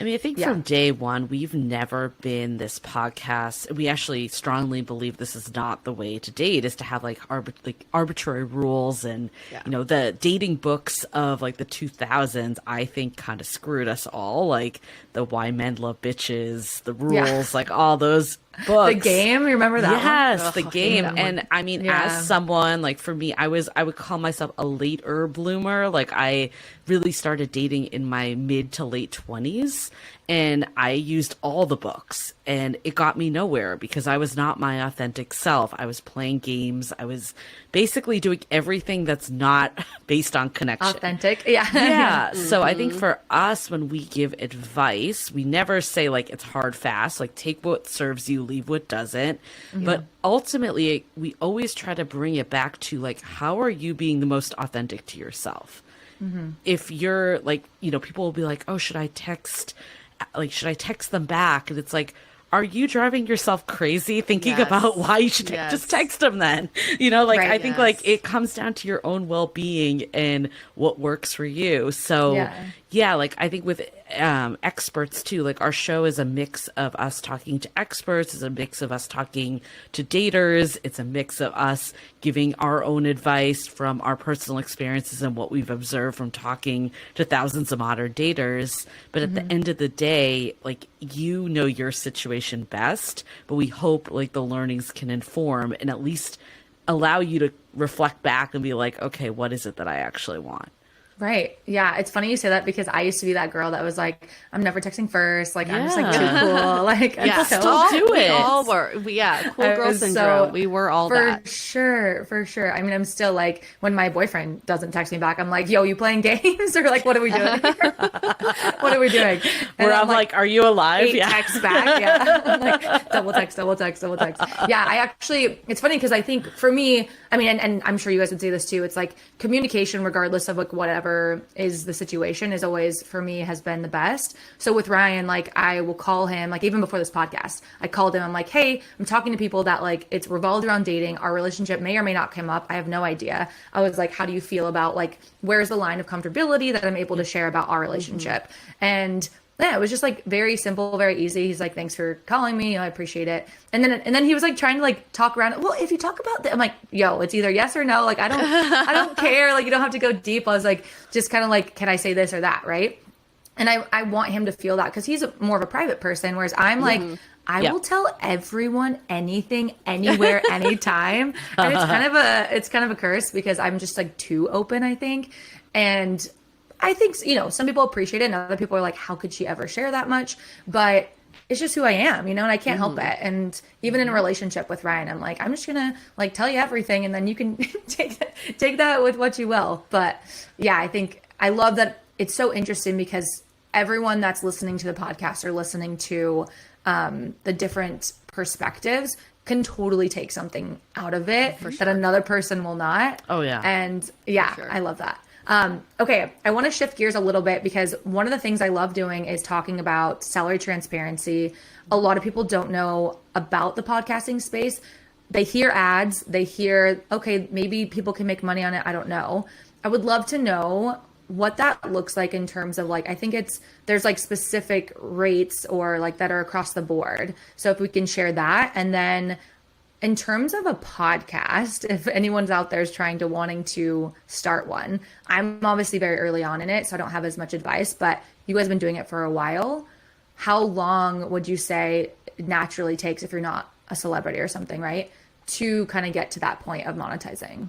I mean, I think from day one, we've never been this podcast. We actually strongly believe this is not the way to date, is to have like arbitrary rules. And, the dating books of like the 2000s, I think, kind of screwed us all. Like the Why Men Love Bitches, the rules, like all those books. The Game, remember that one? Yes, The Game. And I mean, as someone, like, for me, I would call myself a later bloomer. Like, I really started dating in my mid to late 20s, and I used all the books, and it got me nowhere because I was not my authentic self. I was playing games. I was basically doing everything that's not based on connection. Authentic. Yeah. So I think for us, when we give advice, we never say like it's hard, fast, like take what serves you, leave what doesn't. But ultimately, we always try to bring it back to like, how are you being the most authentic to yourself? If you're like, people will be like, oh, should I text like, should I text them back? And it's like, are you driving yourself crazy thinking Yes. about why you should Yes. just text them then? You know, like, Right. I think like it comes down to your own well-being and what works for you. So yeah, like I think with experts too, like our show is a mix of us talking to experts, is a mix of us talking to daters. It's a mix of us giving our own advice from our personal experiences and what we've observed from talking to thousands of modern daters. But at the end of the day, like, you know your situation best, but we hope like the learnings can inform and at least allow you to reflect back and be like, okay, what is it that I actually want? Right. Yeah. It's funny you say that because I used to be that girl that was like, I'm never texting first. Like, I'm just like too cool. Like, Yeah, so still do we it. all were. Cool I girl was syndrome. We were all for that. sure, for sure. I mean, I'm still like, when my boyfriend doesn't text me back, I'm like, yo, you playing games? Or like, what are we doing here? What are we doing? Where I'm like, are you alive? 8 texts back. Yeah. I'm like, double text. Yeah. I actually, it's funny because I think for me, I mean, and I'm sure you guys would say this too. It's like communication, regardless of like whatever is the situation, is always for me has been the best. So with Ryan, like I will call him, like even before this podcast, I called him. I'm like, hey, I'm talking to people that like it's revolved around dating. Our relationship may or may not come up. I have no idea. I was like, how do you feel about like, where's the line of comfortability that I'm able to share about our relationship? And yeah, it was just like very simple, very easy. He's like, thanks for calling me. I appreciate it. And then he was like trying to like talk around. Well, if you talk about that, I'm like, yo, it's either yes or no. Like, I don't care. Like, you don't have to go deep. I was like, just kind of like, can I say this or that? Right. And I want him to feel that because he's more of a private person. Whereas I'm like, I will tell everyone anything, anywhere, anytime. And it's kind of a curse because I'm just like too open, I think. And I think, you know, some people appreciate it and other people are like, how could she ever share that much? But it's just who I am, you know, and I can't help it. And even in a relationship with Ryan, I'm like, I'm just going to like tell you everything and then you can take that with what you will. But yeah, I think I love that it's so interesting because everyone that's listening to the podcast or listening to the different perspectives can totally take something out of it that another person will not. Oh, yeah. And yeah, I love that. Okay, I want to shift gears a little bit because one of the things I love doing is talking about salary transparency. A lot of people don't know about the podcasting space. They hear ads, they hear, okay, maybe people can make money on it. I don't know. I would love to know what that looks like in terms of like, I think there's like specific rates or like that are across the board. So if we can share that. And then in terms of a podcast, if anyone's out there is wanting to start one, I'm obviously very early on in it, so I don't have as much advice, but you guys have been doing it for a while. How long would you say it naturally takes if you're not a celebrity or something, right, to kind of get to that point of monetizing?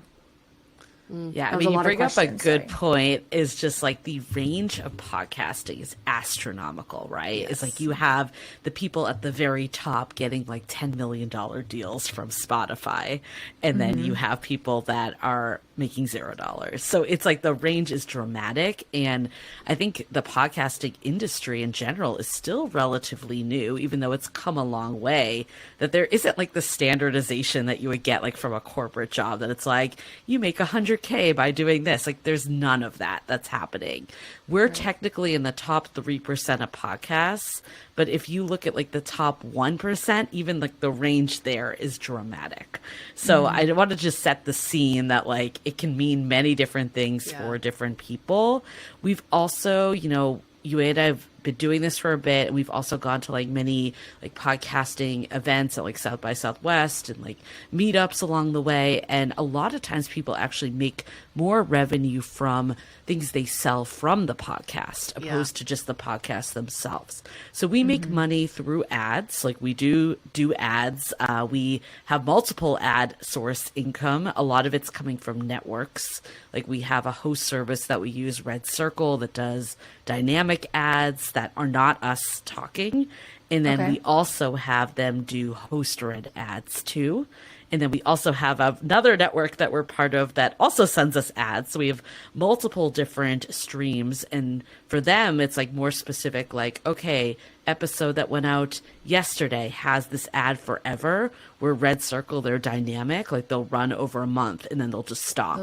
Yeah, I mean, you bring up a good point is just like the range of podcasting is astronomical, right? Yes. It's like you have the people at the very top getting like $10 million deals from Spotify. And then you have people that are making $0. So it's like the range is dramatic. And I think the podcasting industry in general is still relatively new, even though it's come a long way, that there isn't like the standardization that you would get like from a corporate job that it's like you make $100K by doing this. Like there's none of that that's happening. We're technically in the top 3% of podcasts, but if you look at like the top 1%, even like the range there is dramatic. So I want to just set the scene that like it can mean many different things for different people. We've also, you know, you and I've been doing this for a bit, and we've also gone to like many like podcasting events at like South by Southwest and like meetups along the way. And a lot of times people actually make more revenue from things they sell from the podcast opposed to just the podcast themselves. So we make money through ads. Like we do ads. We have multiple ad source income. A lot of it's coming from networks. Like we have a host service that we use, Red Circle, that does dynamic ads that are not us talking. And then we also have them do host read ads too. And then we also have another network that we're part of that also sends us ads. So we have multiple different streams. And for them, it's like more specific, like, okay, episode that went out yesterday has this ad forever, where Red Circle, they're dynamic, like they'll run over a month and then they'll just stop.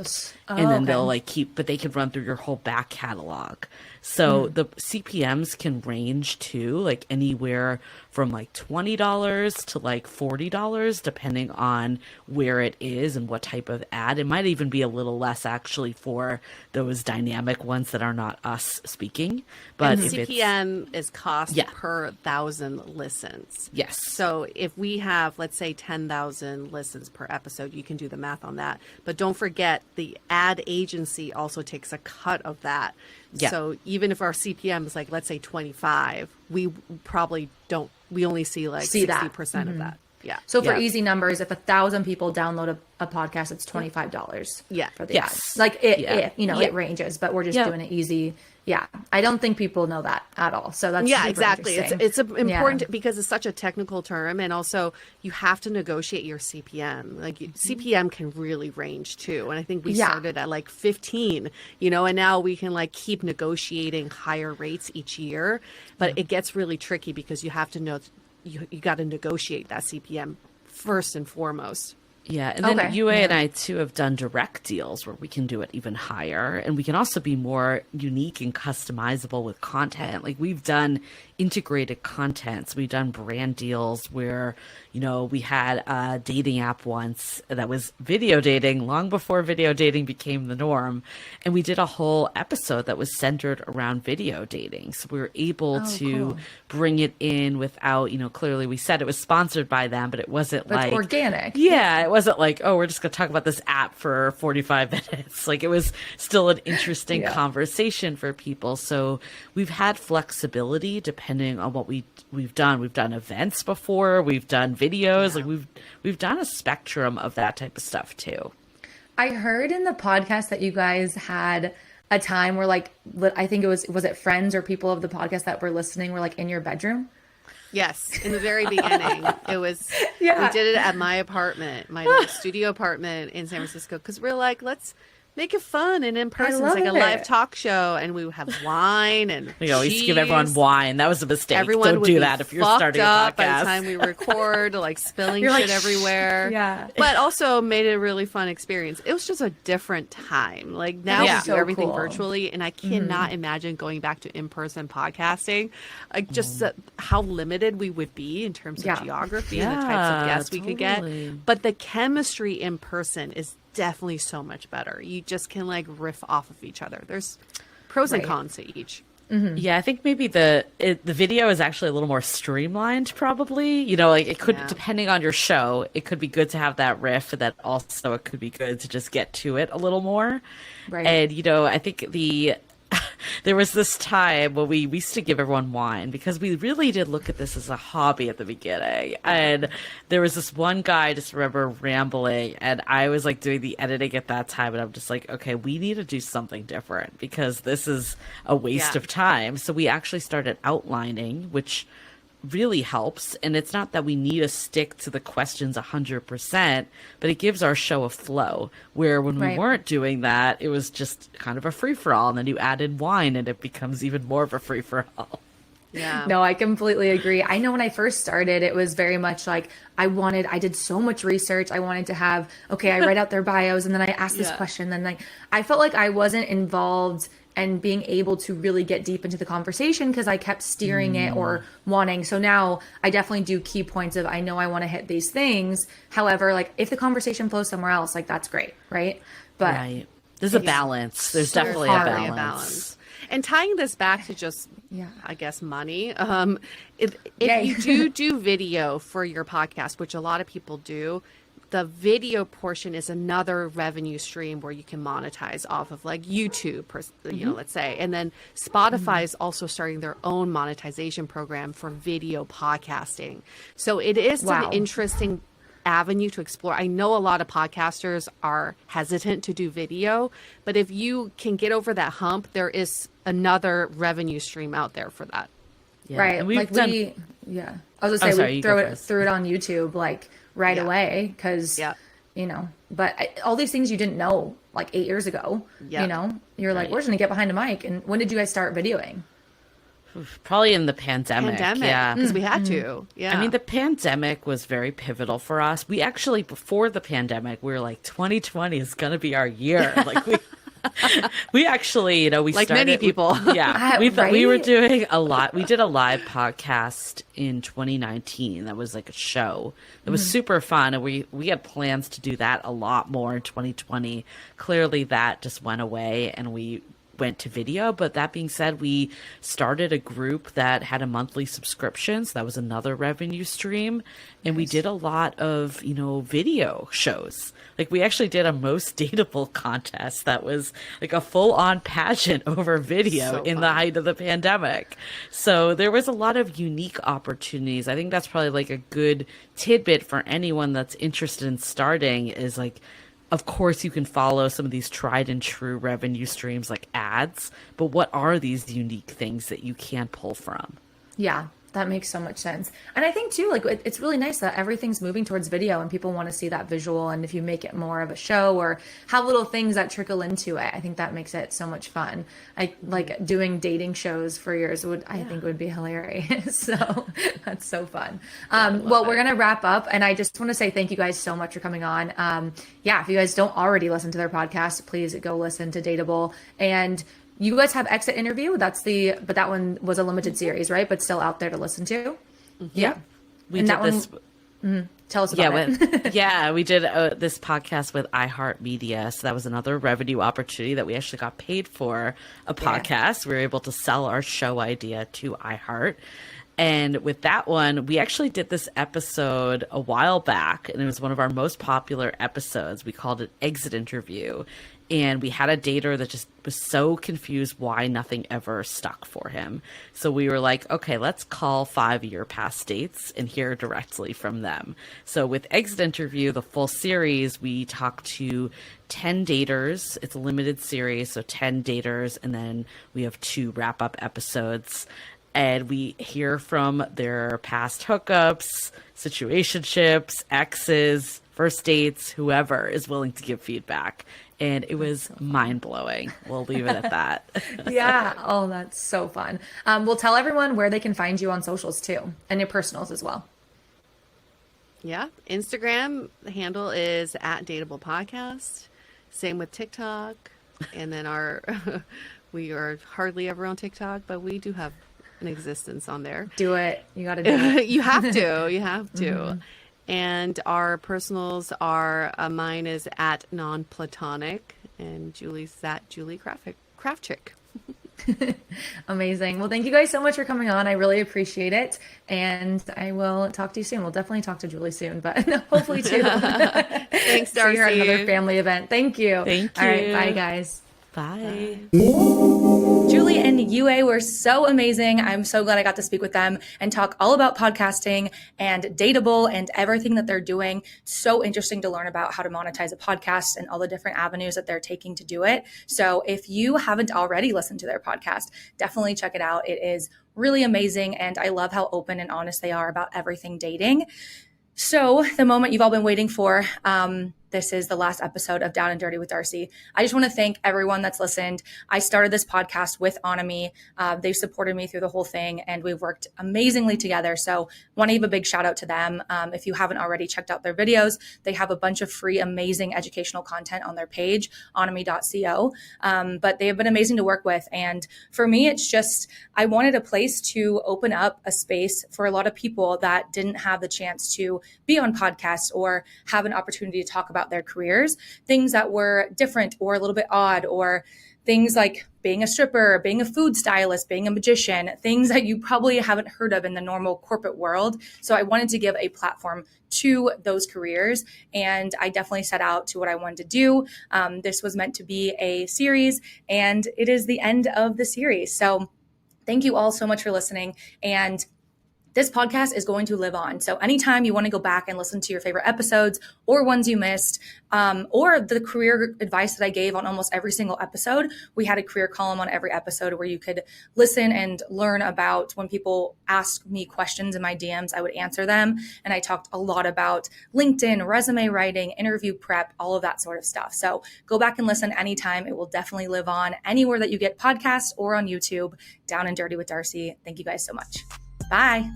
And then they'll like but they can run through your whole back catalog. So the CPMs can range too, like anywhere from like $20 to like $40, depending on where it is and what type of ad. It might even be a little less actually for those dynamic ones that are not us speaking. But and CPM is cost per 1,000 listens. Yes. So if we have, let's say, 10,000 listens per episode, you can do the math on that. But don't forget, the ad agency also takes a cut of that. Yeah. So even if our CPM is like, let's say 25, we probably don't, we only see like 60% of that. Yeah. So for easy numbers, if 1,000 people download a podcast, it's $25. Yeah. For the ads. Like it ranges, but we're just doing it easy. Yeah. I don't think people know that at all. So that's exactly. It's important because it's such a technical term, and also you have to negotiate your CPM. Like CPM can really range too. And I think we started at like 15, and now we can like keep negotiating higher rates each year, but it gets really tricky because you have to know you got to negotiate that CPM first and foremost. Yeah, and then UA and I too have done direct deals where we can do it even higher, and we can also be more unique and customizable with content. Like we've done integrated content. So we've done brand deals where, we had a dating app once that was video dating long before video dating became the norm. And we did a whole episode that was centered around video dating. So we were able to bring it in without, clearly we said it was sponsored by them, but it wasn't like organic. Yeah, it wasn't like, we're just going to talk about this app for 45 minutes. Like it was still an interesting conversation for people. So we've had flexibility depending on what we've done. We've done events before, we've done videos, like we've done a spectrum of that type of stuff too. I heard in the podcast that you guys had a time where like, I think it was it friends or people of the podcast that were listening were like in your bedroom? Yes, in the very beginning, it was. We did it at my apartment, my little studio apartment in San Francisco, because we're like, let's make it fun and in person. It's like a live talk show, and we would have wine and we always give everyone wine. That was a mistake. Everyone Don't do that if you're starting a podcast. By the time we record, like spilling shit everywhere. Yeah, but also made it a really fun experience. It was just a different time. Like now we do everything virtually, and I cannot imagine going back to in-person podcasting. Like just how limited we would be in terms of geography and the types of guests we could get. But the chemistry in person is definitely so much better. You just can like riff off of each other. There's pros and cons to each. Yeah, I think maybe the video is actually a little more streamlined probably. Like it could, depending on your show, it could be good to have that riff, and that also it could be good to just get to it a little more. Right. And, I think there was this time when we used to give everyone wine because we really did look at this as a hobby at the beginning. And there was this one guy, I just remember rambling, and I was like doing the editing at that time, and I'm just like, okay, we need to do something different because this is a waste of time. So we actually started outlining, which really helps. And it's not that we need to stick to the questions 100%, but it gives our show a flow, where when we weren't doing that, it was just kind of a free-for-all, and then you added wine and it becomes even more of a free-for-all. Yeah. No, I completely agree. I know when I first started, it was very much like I did so much research. I wanted to have, I write out their bios, and then I ask this question. Then I felt like I wasn't involved and being able to really get deep into the conversation because I kept steering it or wanting. So now I definitely do key points of, I know I want to hit these things. However, like if the conversation flows somewhere else, like that's great. Right. But there's a balance. There's definitely a balance. And tying this back to just, I guess, money, if you do video for your podcast, which a lot of people do, the video portion is another revenue stream where you can monetize off of like YouTube, let's say. And then Spotify is also starting their own monetization program for video podcasting. So it is an interesting avenue to explore. I know a lot of podcasters are hesitant to do video, but if you can get over that hump, there is another revenue stream out there for that. Yeah. Right. And we've like done. yeah. I was gonna say, sorry, we you go first. threw it on YouTube like right Yeah. away because, Yeah. but all these things you didn't know like 8 years ago, Yeah. you're like, Right. we're just gonna get behind a mic. And when did you guys start videoing? Probably in the pandemic. Yeah. Because we had to. Yeah. I mean, the pandemic was very pivotal for us. We actually, before the pandemic, we were like, 2020 is going to be our year. Like we actually, we like started, many people. yeah, we thought we were Right? doing a lot. We did a live podcast in 2019. That was like a show. It was super fun. And we had plans to do that a lot more in 2020. Clearly that just went away and we went to video. But that being said, we started a group that had a monthly subscription. So that was another revenue stream. And we did a lot of, video shows. Like we actually did a most dateable contest that was like a full on pageant over video So in the fun. height of the pandemic. So there was a lot of unique opportunities. I think that's probably like a good tidbit for anyone that's interested in starting is like, of course, you can follow some of these tried and true revenue streams like ads, but what are these unique things that you can pull from? Yeah, that makes so much sense. And I think too, like it's really nice that everything's moving towards video and people want to see that visual. And if you make it more of a show or have little things that trickle into it, I think that makes it so much fun. I like doing dating shows for years I think would be hilarious. So that's so fun. Well, we're going to wrap up and I just want to say thank you guys so much for coming on. If you guys don't already listen to their podcast, please go listen to Dateable. And you guys have Exit Interview. But that one was a limited series, right? But still out there to listen to. Yeah. We And did that this. Tell us about it. We did this podcast with iHeartMedia. So that was another revenue opportunity that we actually got paid for a podcast. We were able to sell our show idea to iHeart. And with that one, we actually did this episode a while back, and it was one of our most popular episodes. We called it Exit Interview. And we had a dater that just was so confused why nothing ever stuck for him. So we were like, okay, let's call 5-year past dates and hear directly from them. So with Exit Interview, the full series, we talked to 10 daters. It's a limited series, so 10 daters. And then we have 2 wrap-up episodes. And we hear from their past hookups, situationships, exes, first dates, whoever is willing to give feedback. And it was mind-blowing. We'll leave it at that. Yeah. Oh, that's so fun. We'll tell everyone where they can find you on socials too, and your personals as well. Yeah. Instagram, the handle is at Dateable Podcast. Same with TikTok. And then we are hardly ever on TikTok, but we do have an existence on there. Do it. You got to do it. You have to. You have to. Mm-hmm. And our personals are, mine is at Non-Platonic, and Julie's at Julie Craft Chick. Amazing. Well, thank you guys so much for coming on. I really appreciate it. And I will talk to you soon. We'll definitely talk to Julie soon, but hopefully too. Thanks, Darci. See you at another family event. Thank you. Thank you. All right. Bye, guys. Bye. Julie and Yue were so amazing. I'm so glad I got to speak with them and talk all about podcasting and Dateable and everything that they're doing. So interesting to learn about how to monetize a podcast and all the different avenues that they're taking to do it. So if you haven't already listened to their podcast, definitely check it out. It is really amazing. And I love how open and honest they are about everything dating. So the moment you've all been waiting for, this is the last episode of Down and Dirty with Darci. I just want to thank everyone that's listened. I started this podcast with Anami. They've supported me through the whole thing, and we've worked amazingly together. So want to give a big shout out to them. If you haven't already checked out their videos, they have a bunch of free, amazing educational content on their page, anami.co. But they have been amazing to work with. And for me, it's just, I wanted a place to open up a space for a lot of people that didn't have the chance to be on podcasts or have an opportunity to talk about their careers, things that were different or a little bit odd, or things like being a stripper, being a food stylist, being a magician, things that you probably haven't heard of in the normal corporate world. So I wanted to give a platform to those careers, and I definitely set out to what I wanted to do. This was meant to be a series, and it is the end of the series. So thank you all so much for listening, and this podcast is going to live on. So anytime you want to go back and listen to your favorite episodes or ones you missed, or the career advice that I gave on almost every single episode, we had a career column on every episode where you could listen and learn about when people ask me questions in my DMs, I would answer them. And I talked a lot about LinkedIn, resume writing, interview prep, all of that sort of stuff. So go back and listen anytime. It will definitely live on anywhere that you get podcasts or on YouTube. Down and Dirty with Darci. Thank you guys so much. Bye.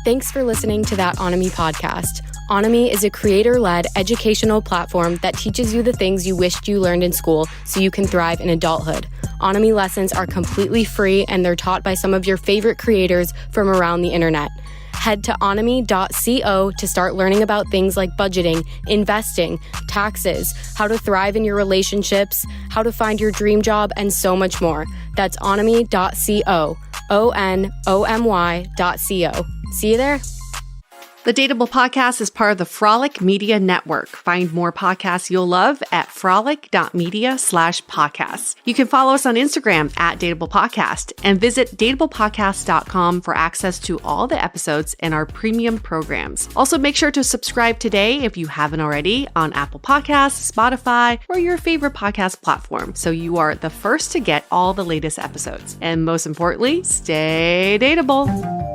Thanks for listening to That On Me podcast. On Me is a creator-led educational platform that teaches you the things you wished you learned in school so you can thrive in adulthood. On Me lessons are completely free and they're taught by some of your favorite creators from around the internet. Head to oname.co to start learning about things like budgeting, investing, taxes, how to thrive in your relationships, how to find your dream job, and so much more. That's oname.co, ONOMY.co. See you there. The Dateable podcast is part of the Frolic Media Network. Find more podcasts you'll love at frolic.media/podcasts. You can follow us on Instagram at Dateable Podcast and visit dateablepodcast.com for access to all the episodes and our premium programs. Also, make sure to subscribe today if you haven't already on Apple Podcasts, Spotify, or your favorite podcast platform so you are the first to get all the latest episodes. And most importantly, stay dateable.